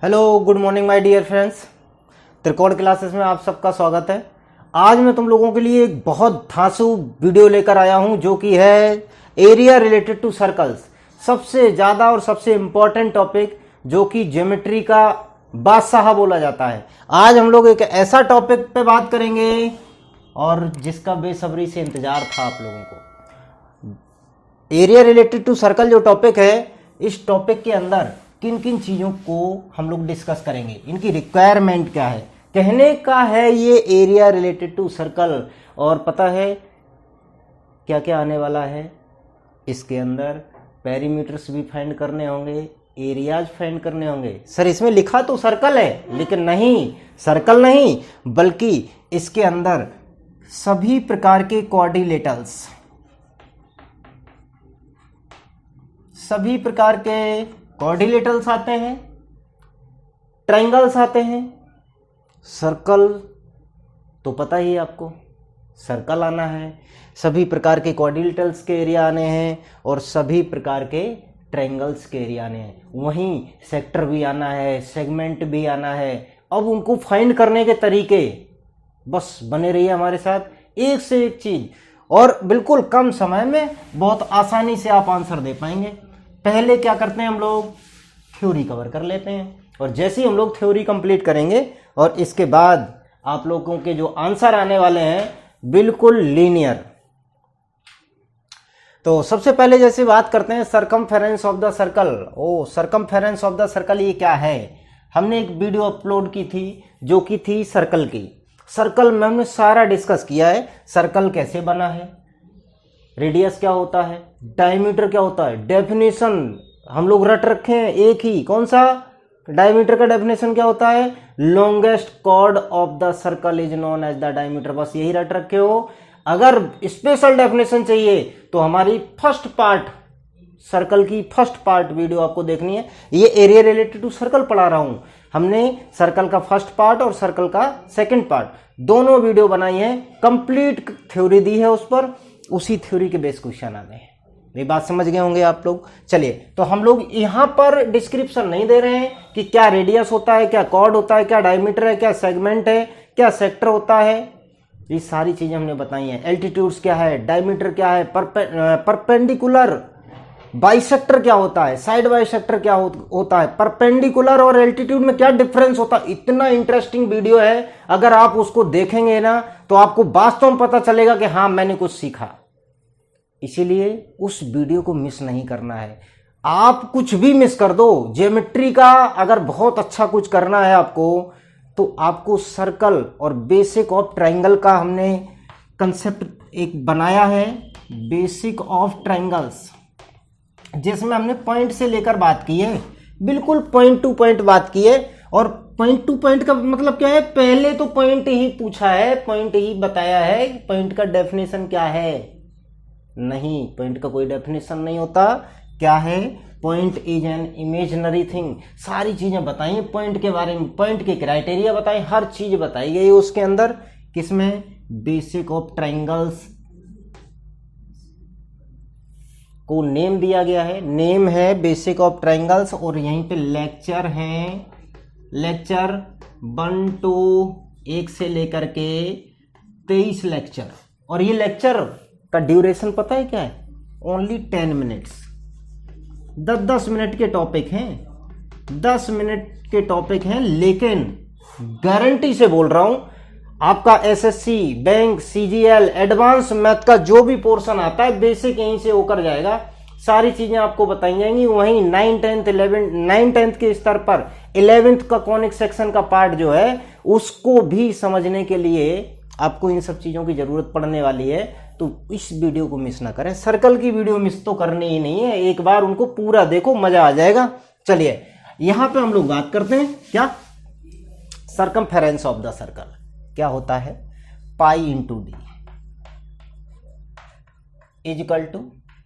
Hello good morning my dear friends. Trikon classes में आप सबका स्वागत है। आज मैं तुम लोगों के लिए एक बहुत धांसू वीडियो लेकर आया हूं जो कि है एरिया रिलेटेड टू सर्कल्स। सबसे ज़्यादा और सबसे इम्पॉर्टेंट टॉपिक जो कि ज्योमेट्री का बादशाह बोला जाता है। आज हम लोग एक ऐसा टॉपिक पे बात करेंगे और जिसका बेसब्री से इंतजार था आप लोगों को। एरिया रिलेटेड टू सर्कल जो टॉपिक है, इस टॉपिक के अंदर किन किन चीज़ों को हम लोग डिस्कस करेंगे, इनकी रिक्वायरमेंट क्या है, कहने का है ये एरिया रिलेटेड टू सर्कल। और पता है क्या क्या आने वाला है इसके अंदर? पेरीमीटर्स भी फाइंड करने होंगे, एरियाज फाइंड करने होंगे। सर इसमें लिखा तो सर्कल है, लेकिन नहीं, सर्कल नहीं, बल्कि इसके अंदर सभी प्रकार के कोऑर्डिनेटर्स, सभी प्रकार के कोऑर्डिनेटर्स आते हैं, ट्रायंगल्स आते हैं। सर्कल तो पता ही है आपको, सर्कल आना है, सभी प्रकार के कोऑर्डिनेटर्स के एरिया आने हैं और सभी प्रकार के ट्रायंगल्स के एरिया आने हैं। वहीं सेक्टर भी आना है, सेगमेंट भी आना है। अब उनको फाइंड करने के तरीके, बस बने रहिए हमारे साथ, एक से एक चीज और बिल्कुल कम समय में बहुत आसानी से आप आंसर दे पाएंगे। पहले क्या करते हैं, हम लोग थ्योरी कवर कर लेते हैं और जैसे ही हम लोग थ्योरी कंप्लीट करेंगे और इसके बाद आप लोगों के जो आंसर आने वाले हैं बिल्कुल लीनियर। तो सबसे पहले जैसे बात करते हैं circumference of the circle. Circumference of the circle ये क्या है? हमने एक वीडियो अपलोड की थी जो कि थी सर्कल की। सर्कल में हमने सारा डिस्कस किया है, सर्कल कैसे बना है, रेडियस क्या होता है, डायमीटर क्या होता है, डेफिनेशन हम लोग रट रखे हैं एक ही। कौन सा? डायमीटर का डेफिनेशन क्या होता है? Longest chord of the circle is known as the diameter. बस यही रट रखे हो। अगर स्पेशल डेफिनेशन चाहिए तो हमारी फर्स्ट पार्ट, सर्कल की फर्स्ट पार्ट वीडियो आपको देखनी है। ये एरिया रिलेटेड टू सर्कल पढ़ा रहा हूं। हमने सर्कल का फर्स्ट पार्ट और सर्कल का सेकंड पार्ट दोनों वीडियो बनाई है, कंप्लीट थ्योरी दी है उस पर, उसी थ्योरी के बेस क्वेश्चन आ गए हैं। ये बात समझ गए होंगे आप लोग। चलिए, तो हम लोग यहां पर डिस्क्रिप्शन नहीं दे रहे हैं कि क्या रेडियस होता है, क्या कॉर्ड होता है, क्या डायमीटर है, क्या सेगमेंट है, क्या सेक्टर होता है। ये सारी चीजें हमने बताई हैं। एल्टीट्यूड्स क्या है, डायमीटर क्या है, परपेंडिकुलर बाइसेक्टर क्या होता है, साइड बाइसेक्टर क्या होता है, परपेंडिकुलर और एल्टीट्यूड में क्या डिफरेंस होता है। इतना इंटरेस्टिंग वीडियो है, अगर आप उसको देखेंगे ना तो आपको वास्तव में पता चलेगा कि हाँ मैंने कुछ सीखा। इसीलिए उस वीडियो को मिस नहीं करना है। आप कुछ भी मिस कर दो, ज्योमेट्री का अगर बहुत अच्छा कुछ करना है आपको, तो आपको सर्कल और बेसिक ऑफ ट्रायंगल का हमने कंसेप्ट एक बनाया है, बेसिक ऑफ ट्रायंगल्स, जिसमें हमने पॉइंट से लेकर बात की है, बिल्कुल पॉइंट टू पॉइंट बात की है। और पॉइंट टू पॉइंट का मतलब क्या है? पहले तो पॉइंट ही पूछा है, पॉइंट ही बताया है, पॉइंट का डेफिनेशन क्या है? नहीं, पॉइंट का कोई डेफिनेशन नहीं होता। क्या है? Point is an imaginary thing. सारी चीजें बताई पॉइंट के बारे में, पॉइंट के क्राइटेरिया बताए, हर चीज बताई गई उसके अंदर। किसमें? बेसिक ऑफ ट्रायंगल्स को नेम दिया गया है, नेम है बेसिक ऑफ ट्रायंगल्स। और यहीं पे लेक्चर हैं, लेक्चर 1 to 1 से लेकर के 23 लेक्चर। और ये लेक्चर का ड्यूरेशन पता है क्या है? Only 10 minutes. 10-10 मिनट के टॉपिक हैं, 10 मिनट के टॉपिक हैं, लेकिन गारंटी से बोल रहा हूं आपका SSC, bank, CGL, advance math का जो भी पोर्शन आता है बेसिक यहीं से होकर जाएगा। सारी चीजें आपको बताई जाएंगी। वहीं 9, 10, 11, 9, 10 के स्तर पर 11th का कॉनिक सेक्शन का पार्ट जो है उसको भी समझने के लिए आपको इन सब चीजों की जरूरत पड़ने वाली है। तो इस वीडियो को मिस ना करें। सर्कल की वीडियो मिस तो करनी ही नहीं है, एक बार उनको पूरा देखो, मजा आ जाएगा। चलिए, यहां पे हम लोग बात करते हैं क्या? सरकमफेरेंस ऑफ द सर्कल क्या होता है? Pi into D equal to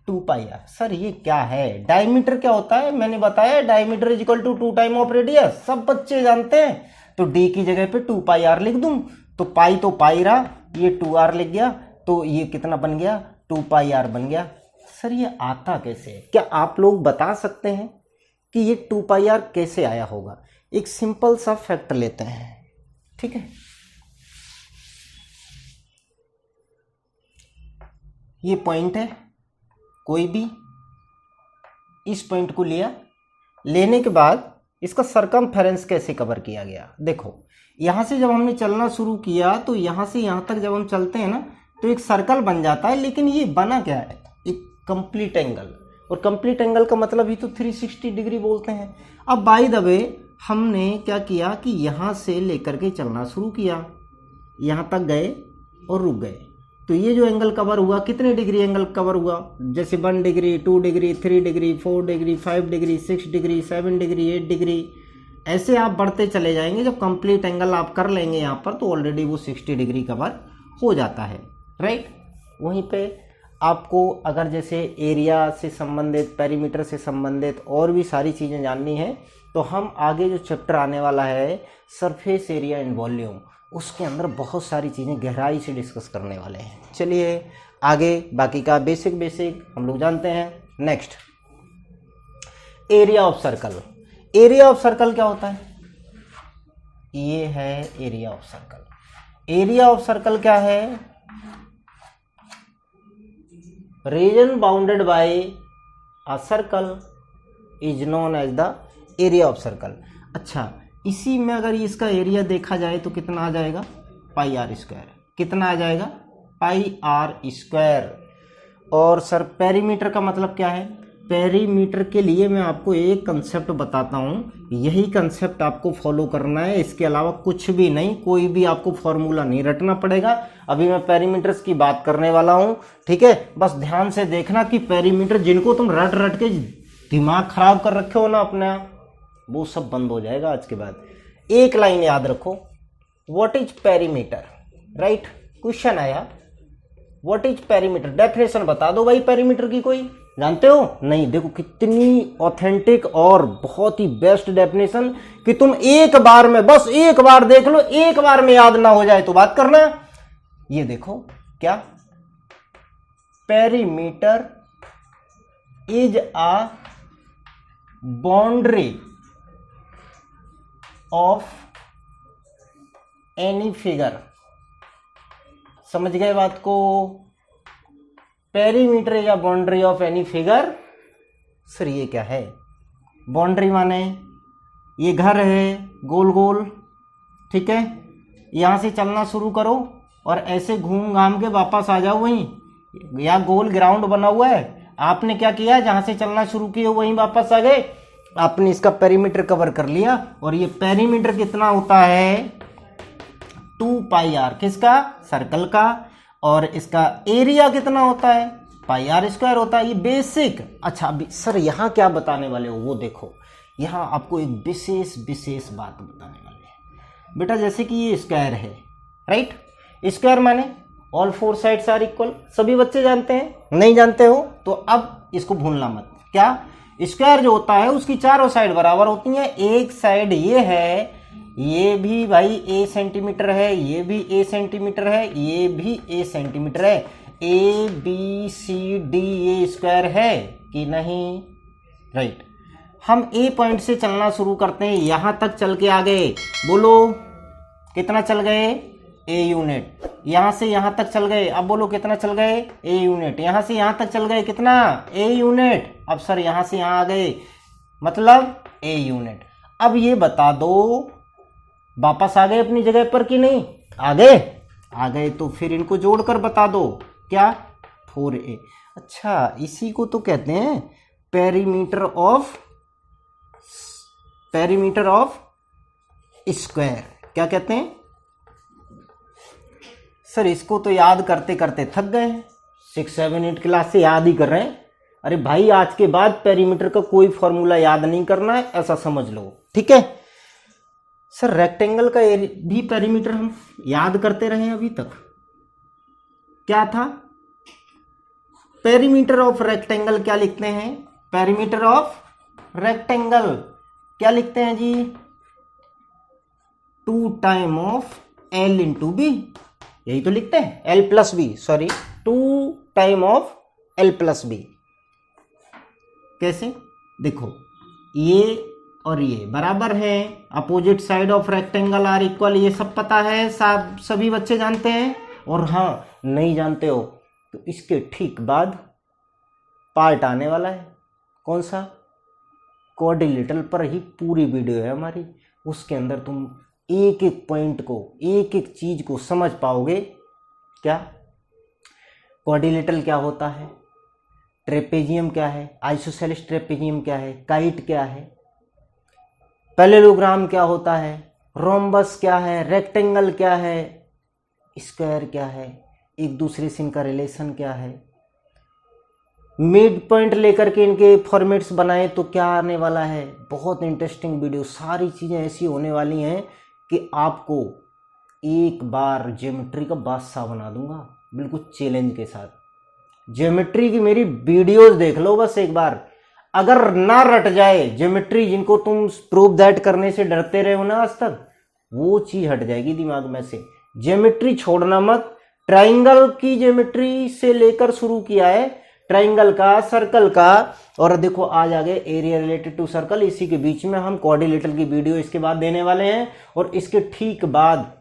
2πr। Sir ये क्या है? डायमीटर क्या होता है? मैंने बताया diameter equal to 2 time of radius, सब बच्चे जानते हैं। तो डी की जगह पे 2πr लिख दूं तो पाई तो पाई रहा, ये 2r लिख गया, तो ये कितना बन गया? 2πr बन गया। सर ये आता कैसे है? क्या आप लोग बता सकते हैं कि ये 2πr कैसे आया होगा? एक सिंपल सा फैक्ट लेते हैं, ठीक है। ये पॉइंट है कोई भी, इस पॉइंट को लिया, लेने के बाद इसका सरकमफेरेंस कैसे कवर किया गया। देखो यहाँ से जब हमने चलना शुरू किया तो यहाँ से यहाँ तक जब हम चलते हैं ना तो एक सर्कल बन जाता है, लेकिन ये बना क्या है, एक कंप्लीट एंगल। और कंप्लीट एंगल का मतलब ही तो 360 डिग्री बोलते हैं। अब बाय द वे हमने क्या किया कि यहाँ से लेकर के चलना शुरू किया, यहाँ तक गए और रुक गए, तो ये जो एंगल कवर हुआ कितने डिग्री एंगल कवर हुआ, जैसे 1 degree, 2 degree, 3 degree, 4 degree, 5 degree, 6 degree, 7 degree, 8 degree, ऐसे आप बढ़ते चले जाएंगे। जब कंप्लीट एंगल आप कर लेंगे यहाँ पर तो ऑलरेडी वो 60 डिग्री कवर हो जाता है, राइट। वहीं पे आपको अगर जैसे एरिया से संबंधित, पेरीमीटर से संबंधित और भी सारी चीज़ें जाननी है तो हम आगे जो चैप्टर आने वाला है सरफेस एरिया एंड वॉल्यूम, उसके अंदर बहुत सारी चीज़ें गहराई से डिस्कस करने वाले हैं। चलिए आगे बाकी का बेसिक हम लोग जानते हैं। Next, area of circle. Area of circle क्या होता है, ये है area of circle. Area of circle क्या है, region bounded by a circle is known as the area of circle. अच्छा, इसी में अगर इसका एरिया देखा जाए तो कितना आ जाएगा, पाई आर स्क्वायर। कितना आ जाएगा, पाई आर स्क्वायर। और सर पेरीमीटर का मतलब क्या है, पेरीमीटर के लिए मैं आपको एक कंसेप्ट बताता हूँ, यही कंसेप्ट आपको फॉलो करना है, इसके अलावा कुछ भी नहीं, कोई भी आपको फॉर्मूला नहीं रटना पड़ेगा। अभी मैं पेरीमीटर्स की बात करने वाला हूँ, ठीक है। बस ध्यान से देखना कि पेरीमीटर जिनको तुम रट रट के दिमाग खराब कर रखे हो ना अपना, वो सब बंद हो जाएगा आज के बाद। एक लाइन याद रखो, what is perimeter, right. Question आया व्हाट इज पेरीमीटर, डेफिनेशन बता दो भाई पेरीमीटर की, कोई जानते हो? नहीं। देखो कितनी ऑथेंटिक और बहुत ही बेस्ट डेफिनेशन कि तुम एक बार में, बस एक बार देख लो, एक बार में याद ना हो जाए तो बात करना। ये देखो क्या, perimeter is a boundary of any figure. समझ गए बात को? पेरीमीटर या boundary of any figure. Sir ये क्या है, बाउंड्री माने ये घर है गोल गोल, ठीक है, यहां से चलना शुरू करो और ऐसे घूम घाम के वापस आ जाओ वहीं, या गोल ग्राउंड बना हुआ है, आपने क्या किया, जहां से चलना शुरू किया वहीं वापस आ गए, आपने इसका पेरीमीटर कवर कर लिया। और ये पेरीमीटर कितना होता है, 2 पाई आर, किसका, सर्कल का। और इसका एरिया कितना होता है, पाई आर स्क्वायर होता है। ये बेसिक। अच्छा अभी सर यहाँ क्या बताने वाले हो, वो देखो, यहाँ आपको एक विशेष बात बताने वाले हैं बेटा। जैसे कि ये स्क्वायर है, राइट, स्क्वायर माने ऑल 4 साइड्स आर इक्वल, सभी बच्चे जानते हैं, नहीं जानते हो तो अब इसको भूलना मत। क्या, स्क्वायर जो होता है उसकी चारों साइड बराबर होती हैं। एक साइड ये है, ये भी भाई a सेंटीमीटर है, ये भी a सेंटीमीटर है, ये भी a सेंटीमीटर है। ए बी सी डी ये स्क्वायर है कि नहीं, राइट। हम ए पॉइंट से चलना शुरू करते हैं, यहां तक चल के आ गए, बोलो कितना चल गए, ए यूनिट। यहां से यहां तक चल गए, अब बोलो कितना चल गए, ए यूनिट। यहां से यहां तक चल गए, कितना, ए यूनिट। अब सर यहां से यहां आ गए, मतलब ए यूनिट। अब ये बता दो वापस आ गए अपनी जगह पर कि नहीं, आ गए, आ गए तो फिर इनको जोड़कर बता दो, क्या, 4a। अच्छा इसी को तो कहते हैं पेरीमीटर ऑफ स्क्वायर। क्या कहते हैं सर, इसको तो याद करते करते थक गए हैं, 6, 7, 8 क्लास से याद ही कर रहे हैं। अरे भाई आज के बाद पेरीमीटर का कोई फॉर्मूला याद नहीं करना है, ऐसा समझ लो, ठीक है। सर रेक्टेंगल का भी पेरीमीटर हम याद करते रहे अभी तक, क्या था, पेरीमीटर ऑफ रेक्टेंगल क्या लिखते हैं, पेरीमीटर ऑफ रेक्टेंगल क्या लिखते हैं जी, 2 time of L into B, यही तो लिखते हैं, L plus B, sorry 2 time of L plus B. कैसे, देखो ये और ये बराबर है, opposite side of rectangle are equal, ये सब पता है, सब सभी बच्चे जानते हैं। और हाँ, नहीं जानते हो तो इसके ठीक बाद पार्ट आने वाला है, कौन सा, क्वाड्रिलेटरल पर ही पूरी वीडियो है हमारी, उसके अंदर तुम एक एक पॉइंट को, एक एक चीज को समझ पाओगे। क्या क्वाड्रिलेटरल क्या होता है, ट्रेपेजियम क्या है, आइसोसेलेस ट्रेपेजियम क्या है, काइट क्या है, पैरेललोग्राम क्या होता है, रोम्बस क्या है, रेक्टेंगल क्या है, स्क्वायर क्या है, एक दूसरे से इनका रिलेशन क्या है, मिड पॉइंट लेकर के इनके फॉर्मेट्स बनाए तो क्या आने वाला है। बहुत इंटरेस्टिंग वीडियो, सारी चीज़ें ऐसी होने वाली हैं कि आपको एक बार ज्योमेट्री का बादशाह बना दूंगा, बिल्कुल चैलेंज के साथ। ज्योमेट्री की मेरी वीडियोस देख लो बस एक बार, अगर ना रट जाए ज्योमेट्री, जिनको तुम प्रूव दैट करने से डरते रहे हो ना आज तक, वो चीज हट जाएगी दिमाग में से। ज्योमेट्री छोड़ना मत। ट्राइंगल की ज्योमेट्री से लेकर शुरू किया है, ट्राइंगल का, सर्कल का, और देखो आज आगे एरिया रिलेटेड टू सर्कल, इसी के बीच में हम क्वाड्रिलेटरल की वीडियो इसके बाद देने वाले हैं। और इसके ठीक बाद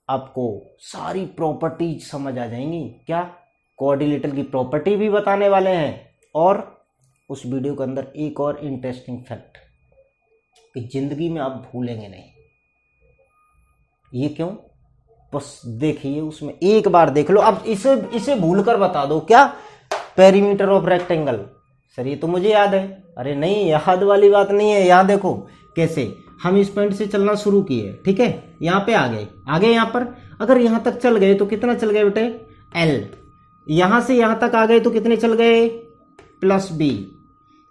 आपको सारी प्रॉपर्टीज समझ आ जाएंगी। क्या, क्वाड्रिलेटरल की प्रॉपर्टी भी बताने वाले हैं। और उस वीडियो के अंदर एक और इंटरेस्टिंग फैक्ट कि जिंदगी में आप भूलेंगे नहीं। ये क्यों, बस देखिए, उसमें एक बार देख लो। अब इसे भूलकर बता दो क्या, पेरीमीटर ऑफ रेक्टेंगल। सर ये तो मुझे याद है। अरे नहीं, याद वाली बात नहीं है। यहाँ देखो कैसे हम इस पॉइंट से चलना शुरू किए, ठीक है, यहाँ पे आ गए यहाँ पर, अगर यहाँ तक चल गए तो कितना चल गए बेटे, L। यहाँ से यहाँ तक आ गए तो कितने चल गए, प्लस B।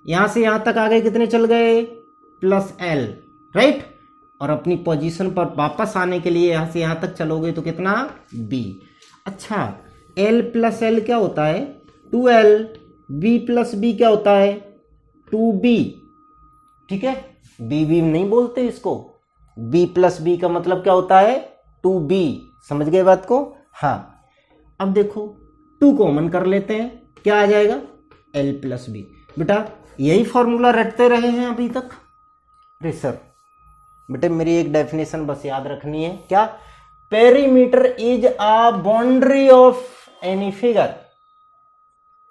यहाँ से यहाँ तक आ गए कितने चल गए, प्लस L, राइट। और अपनी पोजीशन पर वापस आने के लिए यहाँ से यहाँ तक चलोगे तो कितना, B। अच्छा, L प्लस L क्या होता है, 2L। B प्लस B क्या होता है, 2B, ठीक है। B नहीं बोलते इसको, B प्लस B का मतलब क्या होता है, 2B। समझ गए बात को। हाँ, अब देखो 2 कॉमन कर लेते हैं, क्या आ जाएगा, L प्लस B। बेटा यही फॉर्मूला रटते रहे हैं अभी तक। अरे सर बेटे मेरी एक डेफिनेशन बस याद रखनी है, क्या, perimeter is a boundary of any figure.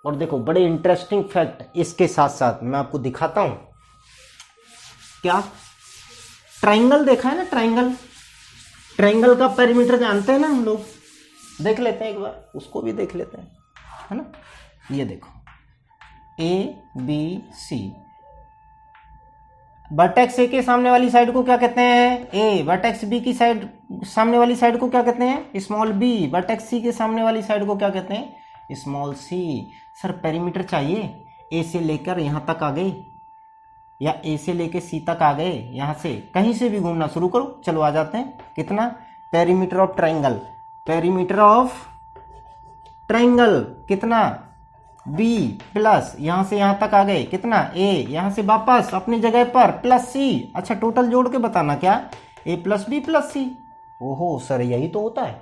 और देखो बड़े इंटरेस्टिंग फैक्ट इसके साथ साथ मैं आपको दिखाता हूं। क्या, ट्राइंगल देखा है ना, ट्राइंगल का पेरीमीटर जानते हैं ना हम लोग, देख लेते हैं एक बार, उसको भी देख लेते हैं, है ना। ये देखो ABC, वर्टेक्स ए के सामने वाली साइड को क्या कहते हैं, A। वर्टेक्स B की साइड, सामने वाली साइड को क्या कहते हैं, स्मॉल b। वर्टेक्स C के सामने वाली साइड को क्या कहते हैं, स्मॉल c। सर पेरीमीटर चाहिए, A से लेकर यहाँ तक आ गए, या A से लेकर C तक आ गए, यहाँ से कहीं से भी घूमना शुरू करो, चलो आ जाते हैं। कितना, perimeter of triangle, perimeter of triangle कितना, B प्लस यहाँ से यहाँ तक आ गए कितना, A। यहाँ से वापस अपनी जगह पर प्लस C। अच्छा टोटल जोड़ के बताना, क्या, A plus B plus C। ओहो सर यही तो होता है,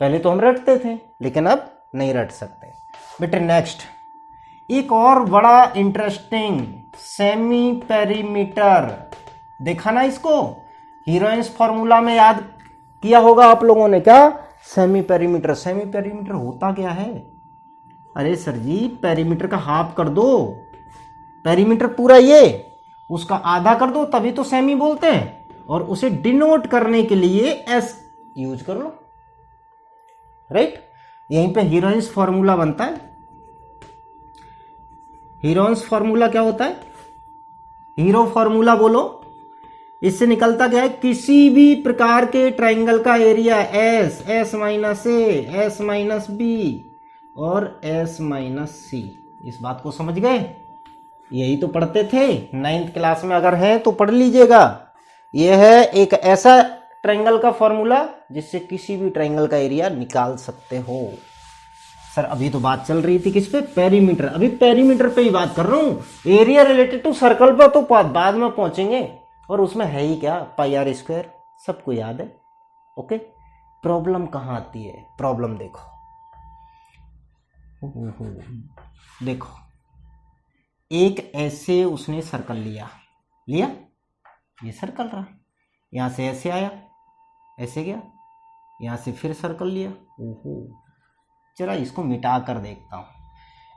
पहले तो हम रटते थे लेकिन अब नहीं रट सकते बेटे। नेक्स्ट एक और बड़ा इंटरेस्टिंग, सेमी पेरीमीटर। देखा ना इसको, हीरोइंस फॉर्मूला में याद किया होगा आप लोगों ने, क्या, सेमी पेरीमीटर। सेमी पेरीमीटर होता क्या है, अरे सर जी पेरीमीटर का हाफ कर दो, पेरीमीटर पूरा ये, उसका आधा कर दो, तभी तो सेमी बोलते हैं। और उसे डिनोट करने के लिए एस यूज कर लो, राइट। यहीं पे हीरोइंस फॉर्मूला बनता है। हीरोइंस फॉर्मूला क्या होता है, हीरो फॉर्मूला बोलो। इससे निकलता क्या है, किसी भी प्रकार के ट्राइंगल का एरिया एस, एस माइनस ए, एस माइनस बी और एस माइनस सी। इस बात को समझ गए, यही तो पढ़ते थे 9th क्लास में, अगर है तो पढ़ लीजिएगा। यह है एक ऐसा ट्राइंगल का फॉर्मूला जिससे किसी भी ट्राइंगल का एरिया निकाल सकते हो। सर अभी तो बात चल रही थी किस पे, पेरीमीटर, अभी पेरीमीटर पे ही बात कर रहा हूं। एरिया रिलेटेड टू सर्कल पर तो बाद में पहुंचेंगे। और उसमें है ही क्या, पाई आर स्क्वायर, सबको याद है। ओके, प्रॉब्लम कहां आती है, प्रॉब्लम देखो, देखो एक ऐसे उसने सर्कल लिया, लिया, ये सर्कल रहा। यहाँ से ऐसे आया, ऐसे गया, यहाँ से फिर सर्कल लिया। ओहो, चला इसको मिटा कर देखता हूँ।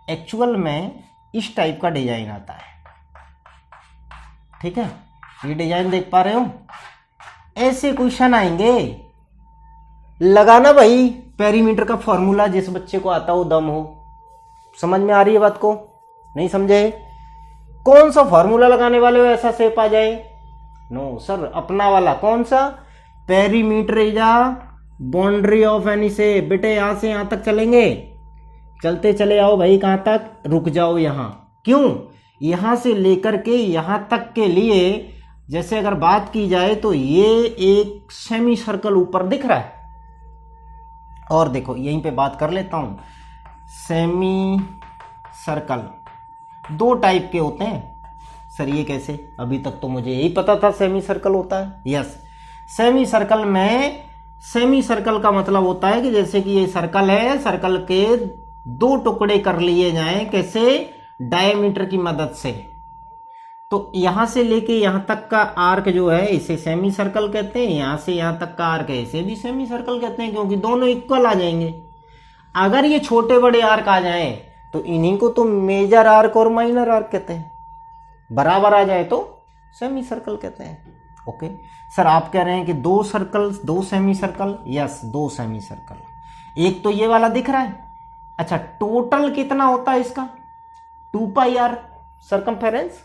एक्चुअल में इस टाइप का डिजाइन आता है, ठीक है। ये डिजाइन देख पा रहे हो, ऐसे क्वेश्चन आएंगे। लगाना भाई पेरीमीटर का फॉर्मूला, जिस बच्चे को आता हो दम हो। समझ में आ रही है बात को? नहीं समझे? कौन सा फॉर्मूला लगाने वाले हो ऐसा शेप आ जाए? नो सर, अपना वाला। कौन सा? Perimeter is boundary of any shape. बेटे यहां से यहां तक चलेंगे, चलते चले आओ भाई। कहां तक? रुक जाओ यहां। क्यों? यहां से लेकर के यहां तक के लिए जैसे अगर बात की जाए तो ये एक सेमी सर्कल ऊपर दिख रहा है। और देखो यहीं पे बात कर लेता हूं। सेमी सर्कल दो टाइप के होते हैं। सर ये कैसे? अभी तक तो मुझे यही पता था सेमी सर्कल होता है। यस, सेमी सर्कल में, सेमी सर्कल का मतलब होता है कि जैसे कि ये सर्कल है, सर्कल के दो टुकड़े कर लिए जाएं। कैसे? डायमीटर की मदद से। तो यहां से लेके यहां तक का आर्क जो है इसे सेमी सर्कल कहते हैं। यहां से यहां तक का आर्क है इसे भी सेमी सर्कल कहते हैं, क्योंकि दोनों इक्वल आ जाएंगे। अगर ये छोटे बड़े आर्क आ जाएं तो इन्हीं को तो मेजर आर्क और माइनर आर्क कहते हैं। बराबर आ जाए तो सेमी सर्कल कहते हैं। ओके सर, आप कह रहे हैं कि दो सर्कल, दो सेमी सर्कल। यस, दो सेमी सर्कल। एक तो ये वाला दिख रहा है। अच्छा, टोटल कितना होता है इसका? 2 पाई आर सर्कमफेरेंस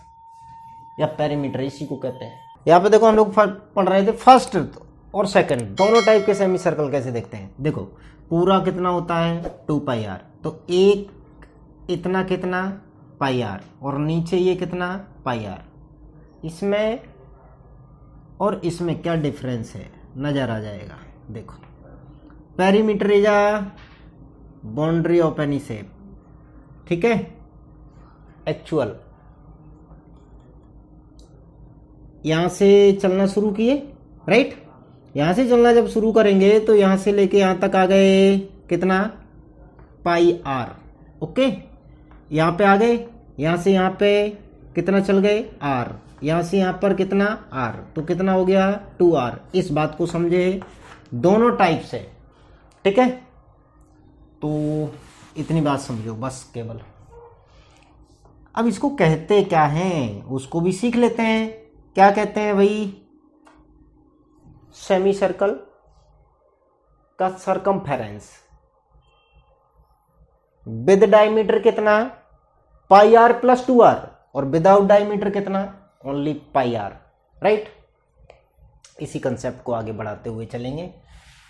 या पेरीमीटर, इसी को कहते हैं। यहाँ पे देखो हम लोग पढ़ रहे थे फर्स्ट और सेकंड दोनों टाइप के सेमी सर्कल कैसे देखते हैं। देखो पूरा कितना होता है? 2 पाई आर। तो एक इतना कितना? Pi R. और नीचे ये कितना? Pi are. इसमें और इसमें क्या डिफरेंस है नजर आ जाएगा। देखो, perimeter is boundary of any shape, ठीक है। एक्चुअल यहां से चलना शुरू किए, राइट। यहां से चलना जब शुरू करेंगे तो यहां से लेके यहां तक आ गए कितना? Pi are. ओके, यहां पे आ गए, यहां से यहां पे कितना चल गए? आर। यहां से यहां पर कितना? आर। तो कितना हो गया? 2 आर। इस बात को समझे दोनों टाइप से, ठीक है। तो इतनी बात समझो बस केवल। अब इसको कहते क्या हैं उसको भी सीख लेते हैं। क्या कहते हैं भाई? सेमी सर्कल का सर्कमफेरेंस विद डायमीटर कितना? Pi R plus 2 R. और विदाउट डायमीटर कितना? Only pi R, right. इसी कंसेप्ट को आगे बढ़ाते हुए चलेंगे,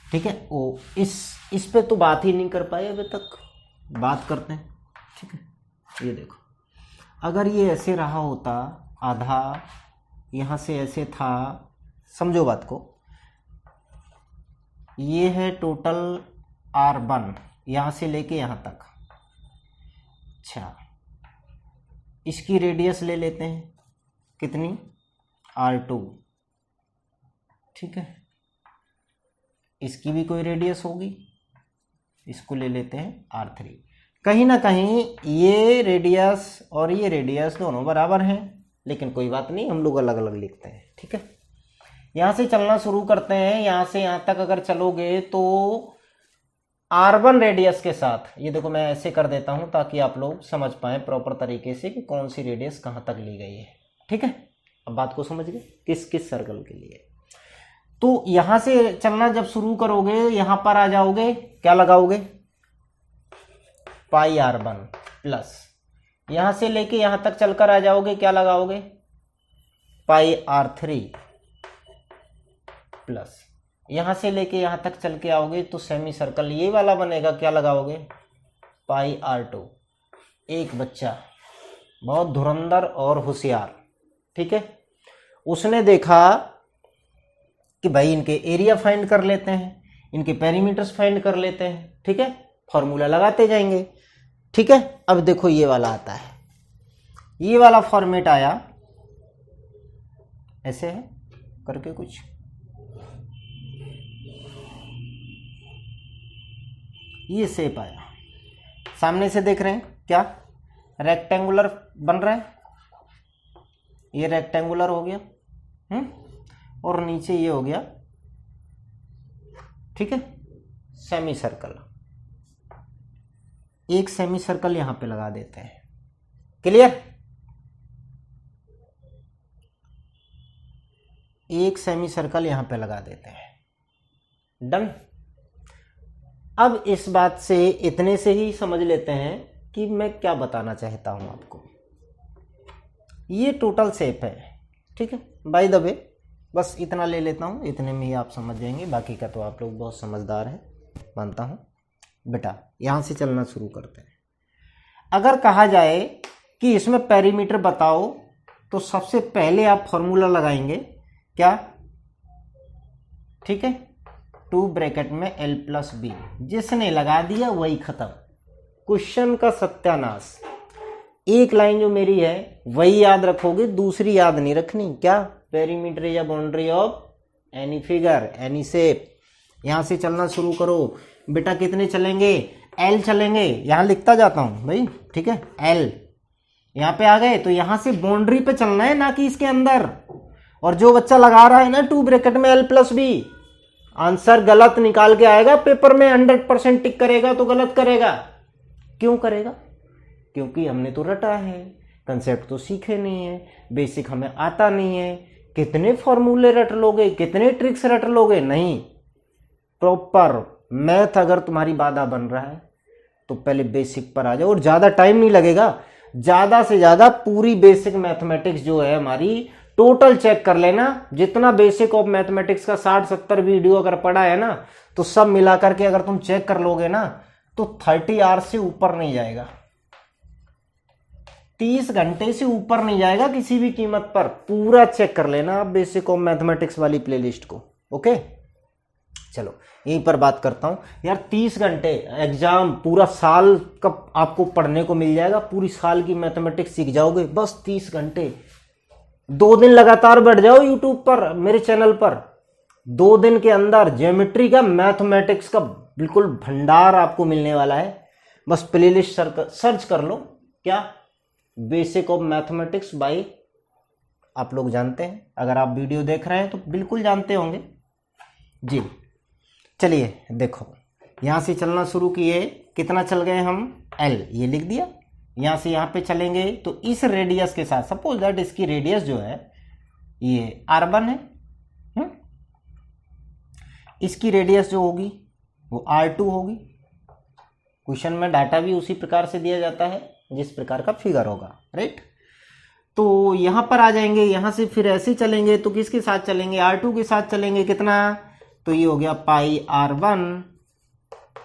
ठीक है। ओ इस पे तो बात ही नहीं कर पाए अभी तक, बात करते हैं, ठीक है। ये देखो, अगर ये ऐसे रहा होता, आधा यहां से ऐसे था, समझो बात को। ये है टोटल R1 यहां से लेके यहां तक। अच्छा, इसकी रेडियस ले लेते हैं कितनी? R2, ठीक है। इसकी भी कोई रेडियस होगी, इसको ले लेते हैं R3। कहीं ना कहीं ये रेडियस और ये रेडियस दोनों बराबर हैं, लेकिन कोई बात नहीं, हम लोग अलग अलग लिखते हैं, ठीक है। यहां से चलना शुरू करते हैं। यहां से यहां तक अगर चलोगे तो R1 रेडियस के साथ, ये देखो मैं ऐसे कर देता हूं ताकि आप लोग समझ पाए प्रॉपर तरीके से कि कौन सी रेडियस कहां तक ली गई है, ठीक है। अब बात को समझ गए किस किस सर्कल के लिए। तो यहां से चलना जब शुरू करोगे, यहां पर आ जाओगे, क्या लगाओगे? पाई R1 प्लस, यहां से लेके यहां तक चलकर आ जाओगे, क्या लगाओगे? पाई R3 प्लस, यहां से लेके यहां तक चल के आओगे तो सेमी सर्कल ये वाला बनेगा, क्या लगाओगे? पाई R2। एक बच्चा बहुत धुरंधर और होशियार, ठीक है, उसने देखा कि भाई इनके एरिया फाइंड कर लेते हैं, इनके पेरीमीटर्स फाइंड कर लेते हैं, ठीक है। फॉर्मूला लगाते जाएंगे, ठीक है। अब देखो ये वाला आता है, ये वाला फॉर्मेट आया, ऐसे है करके कुछ, ये शेप आया। सामने से देख रहे हैं क्या? रेक्टेंगुलर बन रहा है, ये रेक्टेंगुलर हो गया, और नीचे ये हो गया, ठीक है, सेमी सर्कल। एक सेमी सर्कल यहां पे लगा देते हैं। क्लियर? एक सेमी सर्कल यहां पे लगा देते हैं। डन। अब इस बात से, इतने से ही समझ लेते हैं कि मैं क्या बताना चाहता हूं आपको। ये टोटल शेप है, ठीक है। बाय द वे बस इतना ले लेता हूं, इतने में ही आप समझ जाएंगे, बाकी का तो आप लोग बहुत समझदार हैं, मानता हूं। बेटा यहां से चलना शुरू करते हैं। अगर कहा जाए कि इसमें पेरीमीटर बताओ, तो सबसे पहले आप फॉर्मूला लगाएंगे क्या, ठीक है, 2 ब्रैकेट में L + B। जिसने लगा दिया वही खत्म, क्वेश्चन का सत्यानाश। एक लाइन जो मेरी है वही याद रखोगे, दूसरी याद नहीं रखनी। क्या? पेरीमीटर या boundary of any figure, any shape. यहां से चलना शुरू करो। बेटा कितने चलेंगे? L चलेंगे। यहां लिखता जाता हूं भाई, ठीक है, L। यहां पे आ गए तो यहां से बाउंड्री पे चलना है, ना कि इसके अंदर। और जो बच्चा लगा रहा है ना 2 ब्रैकेट में L + B, आंसर गलत निकाल के आएगा पेपर में। 100% टिक करेगा तो गलत करेगा। क्यों करेगा? क्योंकि हमने तो रटा है, कंसेप्ट तो सीखे नहीं है, बेसिक हमें आता नहीं है। कितने फॉर्मूले रट लोगे, कितने ट्रिक्स रट लोगे? नहीं, प्रॉपर मैथ अगर तुम्हारी बाधा बन रहा है तो पहले बेसिक पर आ जाओ। और ज्यादा टाइम नहीं लगेगा, ज्यादा से ज्यादा पूरी बेसिक मैथमेटिक्स जो है हमारी टोटल चेक कर लेना। जितना बेसिक ऑफ मैथमेटिक्स का 60-70 वीडियो अगर पढ़ा है ना, तो सब मिला करके अगर तुम चेक कर लोगे ना, तो 30 आवर्स से ऊपर नहीं जाएगा, 30 घंटे से ऊपर नहीं जाएगा किसी भी कीमत पर। पूरा चेक कर लेना आप बेसिक ऑफ मैथमेटिक्स वाली प्लेलिस्ट को। ओके, चलो यहीं पर बात करता हूं यार। 30 घंटे एग्जाम, पूरा साल का आपको पढ़ने को मिल जाएगा, पूरी साल की मैथमेटिक्स सीख जाओगे बस 30 घंटे। 2 दिन लगातार बैठ जाओ यूट्यूब पर, मेरे चैनल पर। 2 दिन के अंदर ज्योमेट्री का, मैथमेटिक्स का बिल्कुल भंडार आपको मिलने वाला है। बस प्लेलिस्ट सर्च कर लो, क्या, बेसिक ऑफ मैथमेटिक्स बाय, आप लोग जानते हैं, अगर आप वीडियो देख रहे हैं तो बिल्कुल जानते होंगे जी। चलिए देखो, यहां से चलना शुरू किए, कितना चल गए हम? L, ये लिख दिया। यहां से यहां पे चलेंगे तो इस रेडियस के साथ, सपोज दैट इसकी रेडियस जो है ये R1 है, इसकी रेडियस जो होगी वो R2 होगी। क्वेश्चन में डाटा भी उसी प्रकार से दिया जाता है जिस प्रकार का फिगर होगा, राइट। तो यहां पर आ जाएंगे, यहां से फिर ऐसे चलेंगे तो किसके साथ चलेंगे? R2 के साथ चलेंगे। कितना? तो ये हो गया πr1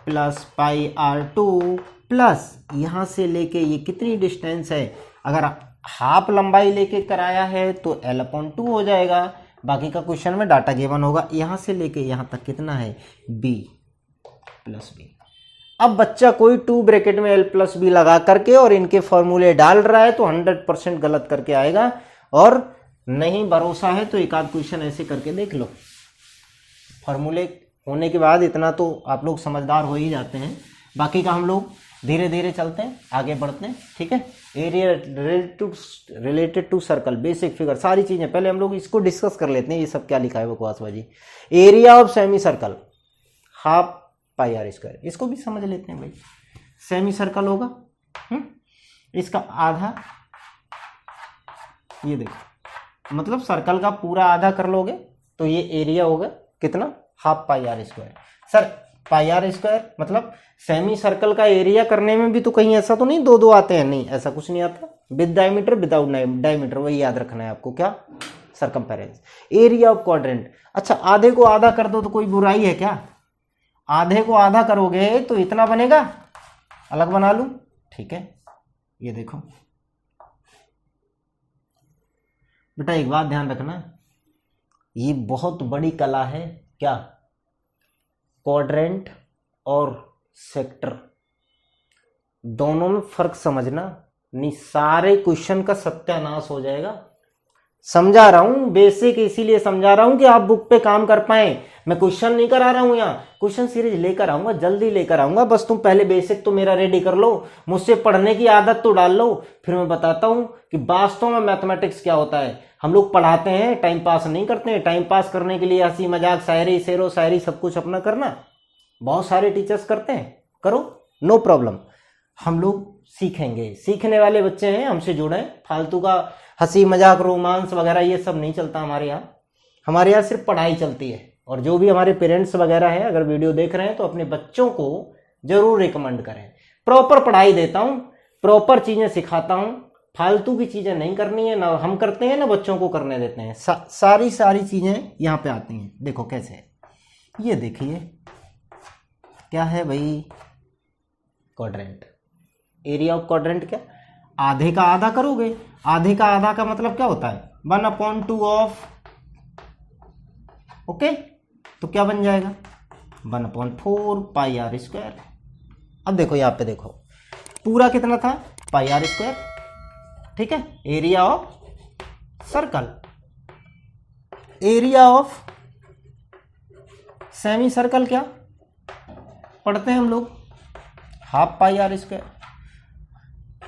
+ πr2 प्लस यहां से लेके ये कितनी डिस्टेंस है, अगर हाफ लंबाई लेके कराया है तो L/2 हो जाएगा। बाकी का क्वेश्चन में डाटा गिवन होगा। यहां से लेके यहां तक कितना है? B + B। अब बच्चा कोई 2 ब्रैकेट में L + B लगा करके और इनके फॉर्मूले डाल रहा है तो 100% गलत करके आएगा। और नहीं भरोसा है तो एक आध क्वेश्चन ऐसे करके देख लो। फॉर्मूले होने के बाद इतना तो आप लोग समझदार हो ही जाते हैं, बाकी का हम लोग धीरे धीरे चलते हैं, आगे बढ़ते हैं, ठीक है। Area related to circle, basic figure, सारी चीजें पहले हम लोग इसको डिस्कस कर लेते हैं। ये सब क्या लिखा है बकवासबाजी। Area of semi circle ½ πr², इसको भी समझ लेते हैं भाई। सेमी सर्कल होगा, इसका आधा, ये देखो, मतलब सर्कल का पूरा आधा कर लोगे तो ये एरिया होगा कितना? ½ πr²। सर πr² मतलब सेमी सर्कल का एरिया करने में भी तो कहीं ऐसा तो नहीं 2 आते हैं? नहीं, ऐसा कुछ नहीं आता। विद डायमीटर, विदाउट डायमीटर, वही याद रखना है आपको। क्या? सरकमफेरेंस। एरिया ऑफ क्वाड्रेंट, अच्छा आधे को आधा कर दो तो कोई बुराई है क्या? आधे को आधा करोगे तो इतना बनेगा, अलग बना लूं, ठीक है। ये देखो बेटा, एक बात ध्यान रखना, ये बहुत बड़ी कला है। क्या? क्वाड्रेंट और सेक्टर, दोनों में फर्क समझना, नहीं सारे क्वेश्चन का सत्यानाश हो जाएगा। समझा रहा हूं, बेसिक इसीलिए समझा रहा हूं कि आप बुक पे काम कर पाए। मैं क्वेश्चन नहीं करा रहा हूं, यहाँ क्वेश्चन सीरीज लेकर आऊंगा, जल्दी लेकर आऊंगा, बस तुम पहले बेसिक तो मेरा रेडी कर लो, मुझसे पढ़ने की आदत तो डाल लो, फिर मैं बताता हूं कि वास्तव में मैथमेटिक्स क्या होता है। हम लोग पढ़ाते हैं, टाइम पास नहीं करते हैं। टाइम पास करने के लिए हंसी मजाक, शायरी, शेरो शायरी सब कुछ अपना करना बहुत सारे टीचर्स करते हैं, करो, नो प्रॉब्लम। हम लोग सीखेंगे, सीखने वाले बच्चे हैं, हमसे जुड़े। फालतू का हंसी मजाक, रोमांस वगैरह ये सब नहीं चलता हमारे यहाँ। हमारे यहाँ सिर्फ पढ़ाई चलती है। और जो भी हमारे पेरेंट्स वगैरह हैं, अगर वीडियो देख रहे हैं तो अपने बच्चों को जरूर रिकमेंड करें। प्रॉपर पढ़ाई देता हूँ, प्रॉपर चीजें सिखाता हूँ, फालतू की चीजें नहीं करनी है, ना हम करते हैं ना बच्चों को करने देते हैं। सारी चीजें यहाँ पे आती हैं। देखो कैसे, ये देखिए क्या है भाई, क्वाड्रेंट। एरिया ऑफ क्वाड्रेंट क्या, आधे का आधा करोगे। आधे का आधा का मतलब क्या होता है, 1/2 ऑफ, ओके, तो क्या बन जाएगा 1/4 पाई आर स्क्वायर। अब देखो यहाँ पे देखो, पूरा कितना था, पाई आर स्क्वायर, ठीक है। Area of circle, area of semi circle क्या पढ़ते हैं हम लोग, हाफ पाई आर स्क्वायर।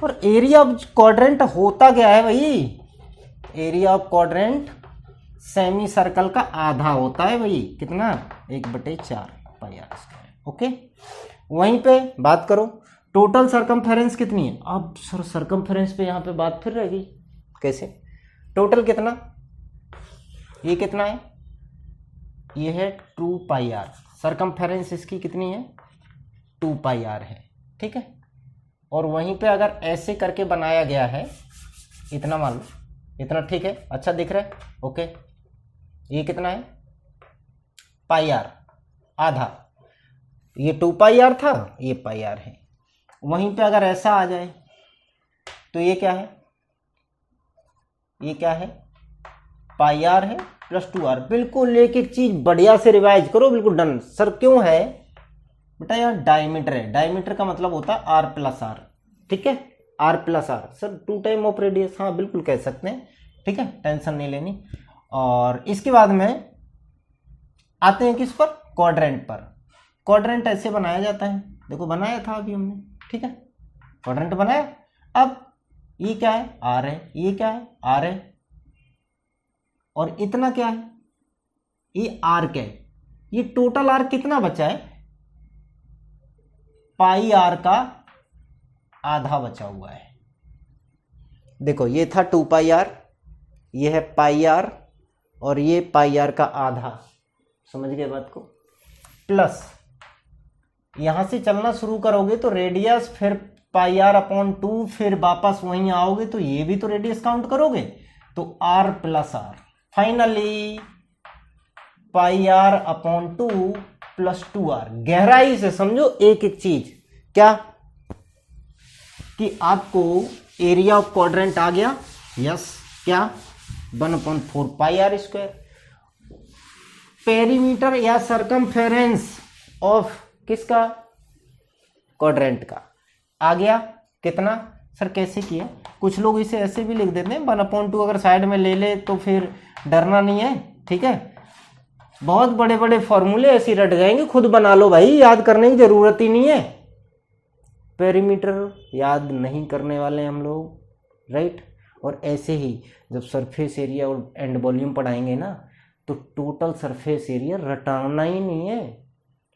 और एरिया ऑफ क्वाड्रेंट होता क्या है भाई, area of quadrant semi circle का आधा होता है भाई, कितना, 1/4 पाई आर स्क्वायर, ओके। वहीं पे बात करो, टोटल सरकमफेरेंस कितनी है। अब सर सरकमफेरेंस पे यहाँ पे बात फिर रहेगी, कैसे, टोटल कितना, ये कितना है, ये है 2 पाई आर। सरकमफेरेंस इसकी कितनी है, 2 पाई आर है, ठीक है। और वहीं पे अगर ऐसे करके बनाया गया है, इतना मान लो, इतना, ठीक है, अच्छा दिख रहा है, ओके। ये कितना है, पाई आर, आधा, ये 2 पाई आर था, ये पाई आर है। वहीं पे अगर ऐसा आ जाए तो ये क्या है, ये क्या है, पाई आर है प्लस 2r। बिल्कुल एक एक चीज बढ़िया से रिवाइज करो, बिल्कुल डन। सर क्यों है बेटा, यार डायमीटर है, डायमीटर का मतलब होता है r प्लस आर, ठीक है, r plus R. Sir 2 time of radius, हाँ बिल्कुल कह सकते हैं, ठीक है, टेंशन नहीं लेनी। और इसके बाद में आते हैं किस पर, क्वाड्रेंट पर। क्वाड्रेंट ऐसे बनाया जाता है, देखो बनाया था अभी हमने, ठीक है, क्वाड्रेंट बनाया। अब ये क्या है, r है, ये क्या है, r है, और इतना क्या है, ये r क्या है, ये टोटल r कितना बचा है, पाई आर का आधा बचा हुआ है। देखो ये था 2 पाई आर, ये है पाई आर, और ये पाई आर का आधा, समझ गए बात को। प्लस यहां से चलना शुरू करोगे तो रेडियस, फिर पाई आर अपॉन 2, फिर वापस वहीं आओगे तो ये भी तो रेडियस काउंट करोगे, तो r plus R, finally pi R upon 2 plus 2r। गहराई से समझो एक एक चीज, क्या कि आपको एरिया ऑफ क्वाड्रेंट आ गया, यस, क्या 1/4 पाई आर स्क्वायर। पेरीमीटर या सरकमफेरेंस ऑफ किसका, क्वाड्रेंट का आ गया, कितना। सर कैसे किया, कुछ लोग इसे ऐसे भी लिख देते हैं 1/2, अगर साइड में ले ले तो फिर डरना नहीं है, ठीक है। बहुत बड़े बड़े फॉर्मूले ऐसे रट जाएंगे, खुद बना लो भाई, याद करने की जरूरत ही नहीं है। पेरीमीटर याद नहीं करने वाले हम लोग, राइट। और ऐसे ही जब सरफेस एरिया और एंड वॉल्यूम पढ़ाएंगे ना, तो टोटल सरफेस एरिया रटाना ही नहीं है।